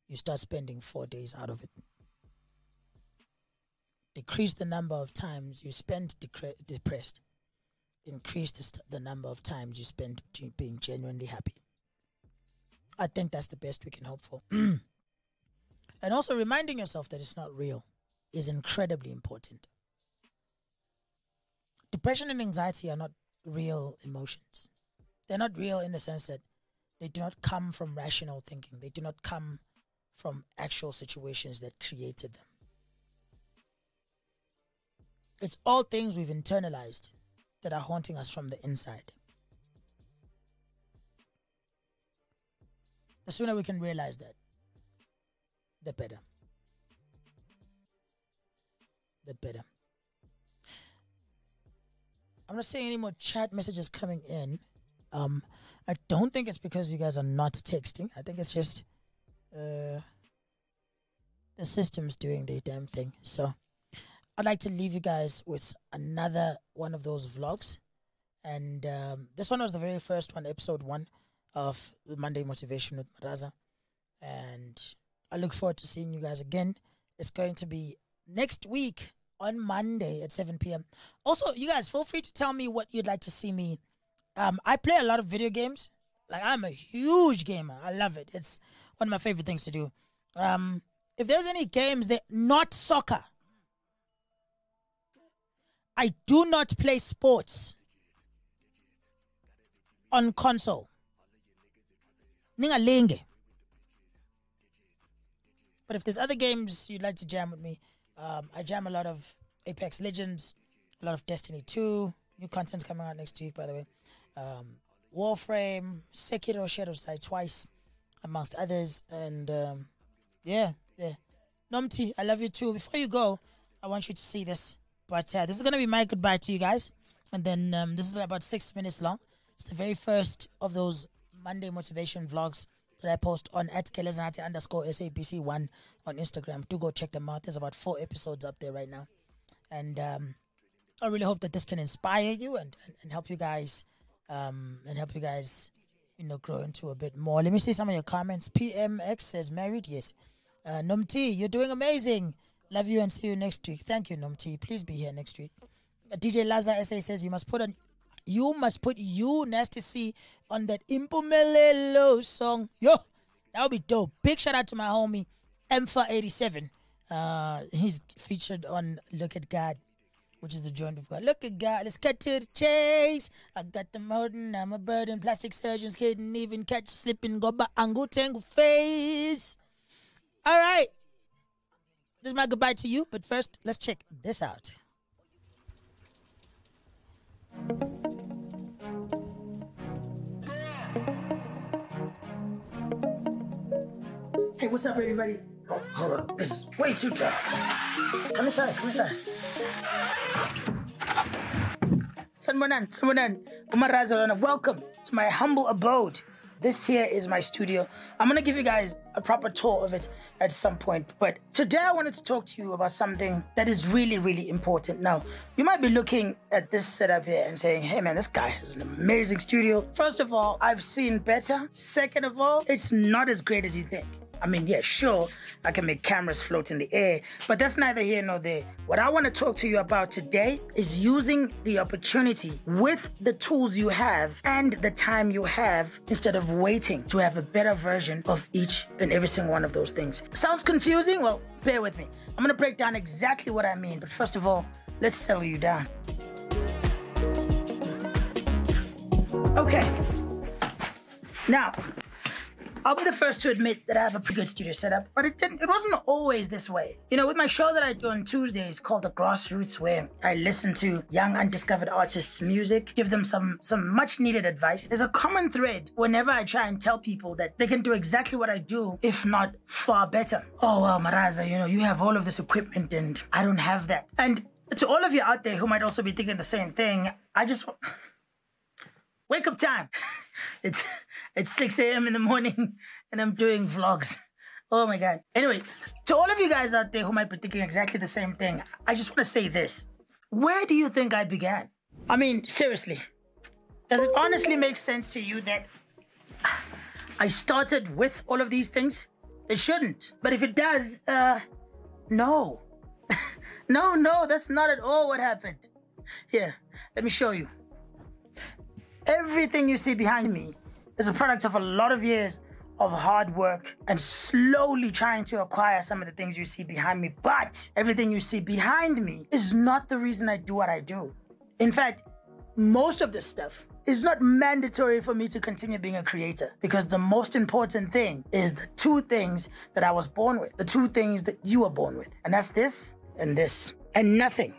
you start spending 4 days out of it. Decrease the number of times you spend depressed. Increase the number of times you spend being genuinely happy. I think that's the best we can hope for. And also reminding yourself that it's not real is incredibly important. Depression and anxiety are not real emotions. They're not real in the sense that they do not come from rational thinking. They do not come from actual situations that created them. It's all things we've internalized that are haunting us from the inside. The sooner we can realize that, the better. The better. I'm not seeing any more chat messages coming in. I don't think it's because you guys are not texting. I think it's just the system's doing their damn thing. So I'd like to leave you guys with another one of those vlogs. And this one was the very first one, episode 1 of the Monday Motivation with Maraza. And I look forward to seeing you guys again. It's going to be next week on Monday at 7 p.m. Also, you guys, feel free to tell me what you'd like to see me. I play a lot of video games. Like, I'm a huge gamer. I love it. It's one of my favorite things to do. If there's any games that not soccer, I do not play sports on console. Ningalenge. But if there's other games you'd like to jam with me, I jam a lot of Apex Legends, a lot of Destiny 2, new content coming out next week, by the way. Warframe, Sekiro Shadows Die Twice, amongst others. And yeah. Nomti, I love you too. Before you go, I want you to see this. But this is going to be my goodbye to you guys. And then this is about 6 minutes long. It's the very first of those Monday motivation vlogs that I post on at Kelezanati_SABC1 on Instagram. Do go check them out. There's about 4 episodes up there right now. And I really hope that this can inspire you and help you guys you know, grow into a bit more. Let me see some of your comments. PMX says married. Yes. Nomti, you're doing amazing. Love you and see you next week. Thank you, Nomti. Please be here next week. DJ Laza SA says you must put you Nasty C on that Impumelelo song. Yo, that would be dope. Big shout out to my homie Empha87. He's featured on Look at God, which is the joint we've got. Look at God, let's cut to the chase. I got the modern, I'm a burden. Plastic surgeons couldn't even catch slipping. Go back angle tangle face. All right. This is my goodbye to you, but first, let's check this out. Hey, what's up, everybody? Oh, hold on. This is way too dark. Come inside. Sanbonan, Umaraza, welcome to my humble abode. This here is my studio. I'm going to give you guys a proper tour of it at some point. But today I wanted to talk to you about something that is really, really important. Now, you might be looking at this setup here and saying, hey man, this guy has an amazing studio. First of all, I've seen better. Second of all, it's not as great as you think. I mean, yeah, sure, I can make cameras float in the air, but that's neither here nor there. What I want to talk to you about today is using the opportunity with the tools you have and the time you have instead of waiting to have a better version of each and every single one of those things. Sounds confusing? Well, bear with me. I'm going to break down exactly what I mean, but first of all, let's settle you down. Okay. Now, I'll be the first to admit that I have a pretty good studio setup, but it wasn't always this way. You know, with my show that I do on Tuesdays called The Grassroots, where I listen to young undiscovered artists' music, give them some much needed advice, there's a common thread whenever I try and tell people that they can do exactly what I do, if not far better. Oh, well, Maraza, you know, you have all of this equipment and I don't have that. And to all of you out there who might also be thinking the same thing, I just... Wake up time. It's 6 a.m. in the morning and I'm doing vlogs. Oh my God. Anyway, to all of you guys out there who might be thinking exactly the same thing, I just want to say this. Where do you think I began? I mean, seriously, does it honestly make sense to you that I started with all of these things? It shouldn't. But if it does, no. No, that's not at all what happened. Here, let me show you. Everything you see behind me is a product of a lot of years of hard work and slowly trying to acquire some of the things you see behind me. But everything you see behind me is not the reason I do what I do. In fact, most of this stuff is not mandatory for me to continue being a creator, because the most important thing is the two things that I was born with, the two things that you were born with, and that's this and this. And nothing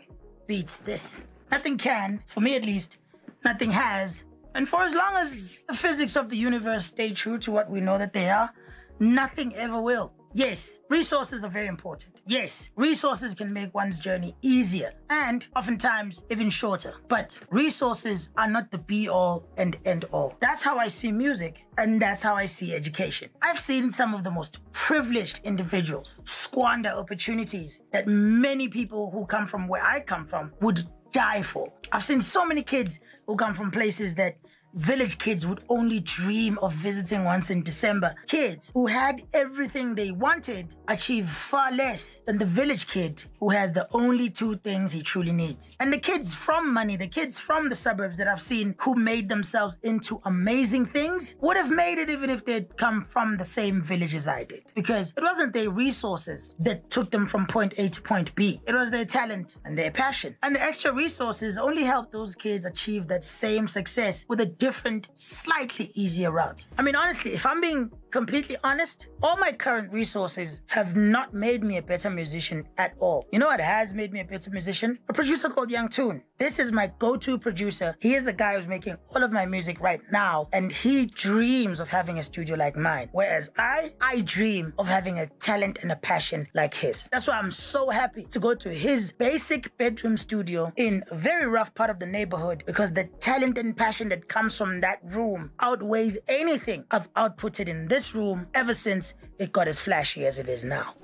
beats this. Nothing can, for me at least, nothing has. And for as long as the physics of the universe stay true to what we know that they are, nothing ever will. Yes, resources are very important. Yes, resources can make one's journey easier and oftentimes even shorter. But resources are not the be-all and end-all. That's how I see music, and that's how I see education. I've seen some of the most privileged individuals squander opportunities that many people who come from where I come from would die for. I've seen so many kids who come from places that village kids would only dream of visiting once in December. Kids who had everything they wanted achieve far less than the village kid who has the only two things he truly needs. And the kids from money, the kids from the suburbs that I've seen who made themselves into amazing things would have made it even if they'd come from the same village as I did. Because it wasn't their resources that took them from point A to point B. It was their talent and their passion. And the extra resources only helped those kids achieve that same success with a different, slightly easier route. I mean, honestly, if I'm being completely honest, all my current resources have not made me a better musician at all. You know what has made me a better musician? A producer called Young Toon. This is my go-to producer. He is the guy who's making all of my music right now, and he dreams of having a studio like mine, whereas I dream of having a talent and a passion like his. That's why I'm so happy to go to his basic bedroom studio in a very rough part of the neighborhood, because the talent and passion that comes from that room outweighs anything I've outputted in this room ever since it got as flashy as it is now.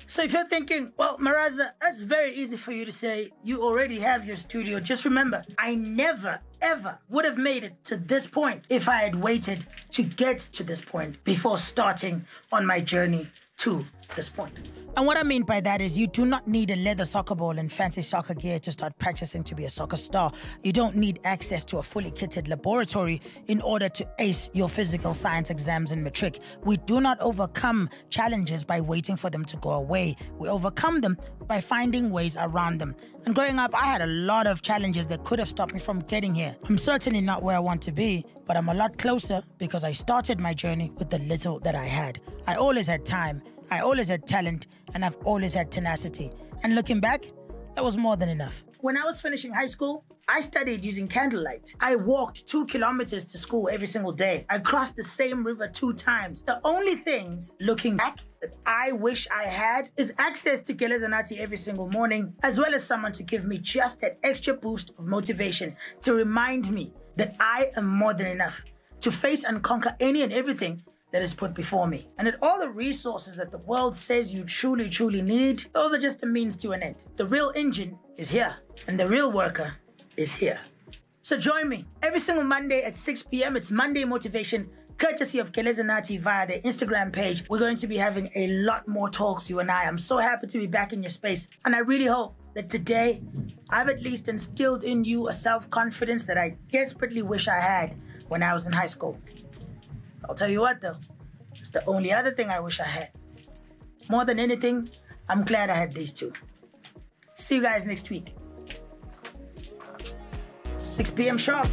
So if you're thinking, well, Maraza, that's very easy for you to say. You already have your studio. Just remember, I never, ever would have made it to this point if I had waited to get to this point before starting on my journey to this point. And what I mean by that is you do not need a leather soccer ball and fancy soccer gear to start practicing to be a soccer star. You don't need access to a fully kitted laboratory in order to ace your physical science exams in matric. We do not overcome challenges by waiting for them to go away. We overcome them by finding ways around them. And growing up, I had a lot of challenges that could have stopped me from getting here. I'm certainly not where I want to be, but I'm a lot closer because I started my journey with the little that I had. I always had time. I always had talent, and I've always had tenacity. And looking back, that was more than enough. When I was finishing high school, I studied using candlelight. I walked 2 kilometers to school every single day. I crossed the same river 2 times. The only things, looking back, that I wish I had is access to Gelezanati every single morning, as well as someone to give me just that extra boost of motivation to remind me that I am more than enough to face and conquer any and everything that is put before me. And that all the resources that the world says you truly, truly need, those are just a means to an end. The real engine is here, and the real worker is here. So join me every single Monday at 6 p.m. It's Monday Motivation, courtesy of Gelezanati via their Instagram page. We're going to be having a lot more talks, you and I. I'm so happy to be back in your space. And I really hope that today, I've at least instilled in you a self-confidence that I desperately wish I had when I was in high school. I'll tell you what though, it's the only other thing I wish I had. More than anything, I'm glad I had these two. See you guys next week. 6 p.m. sharp.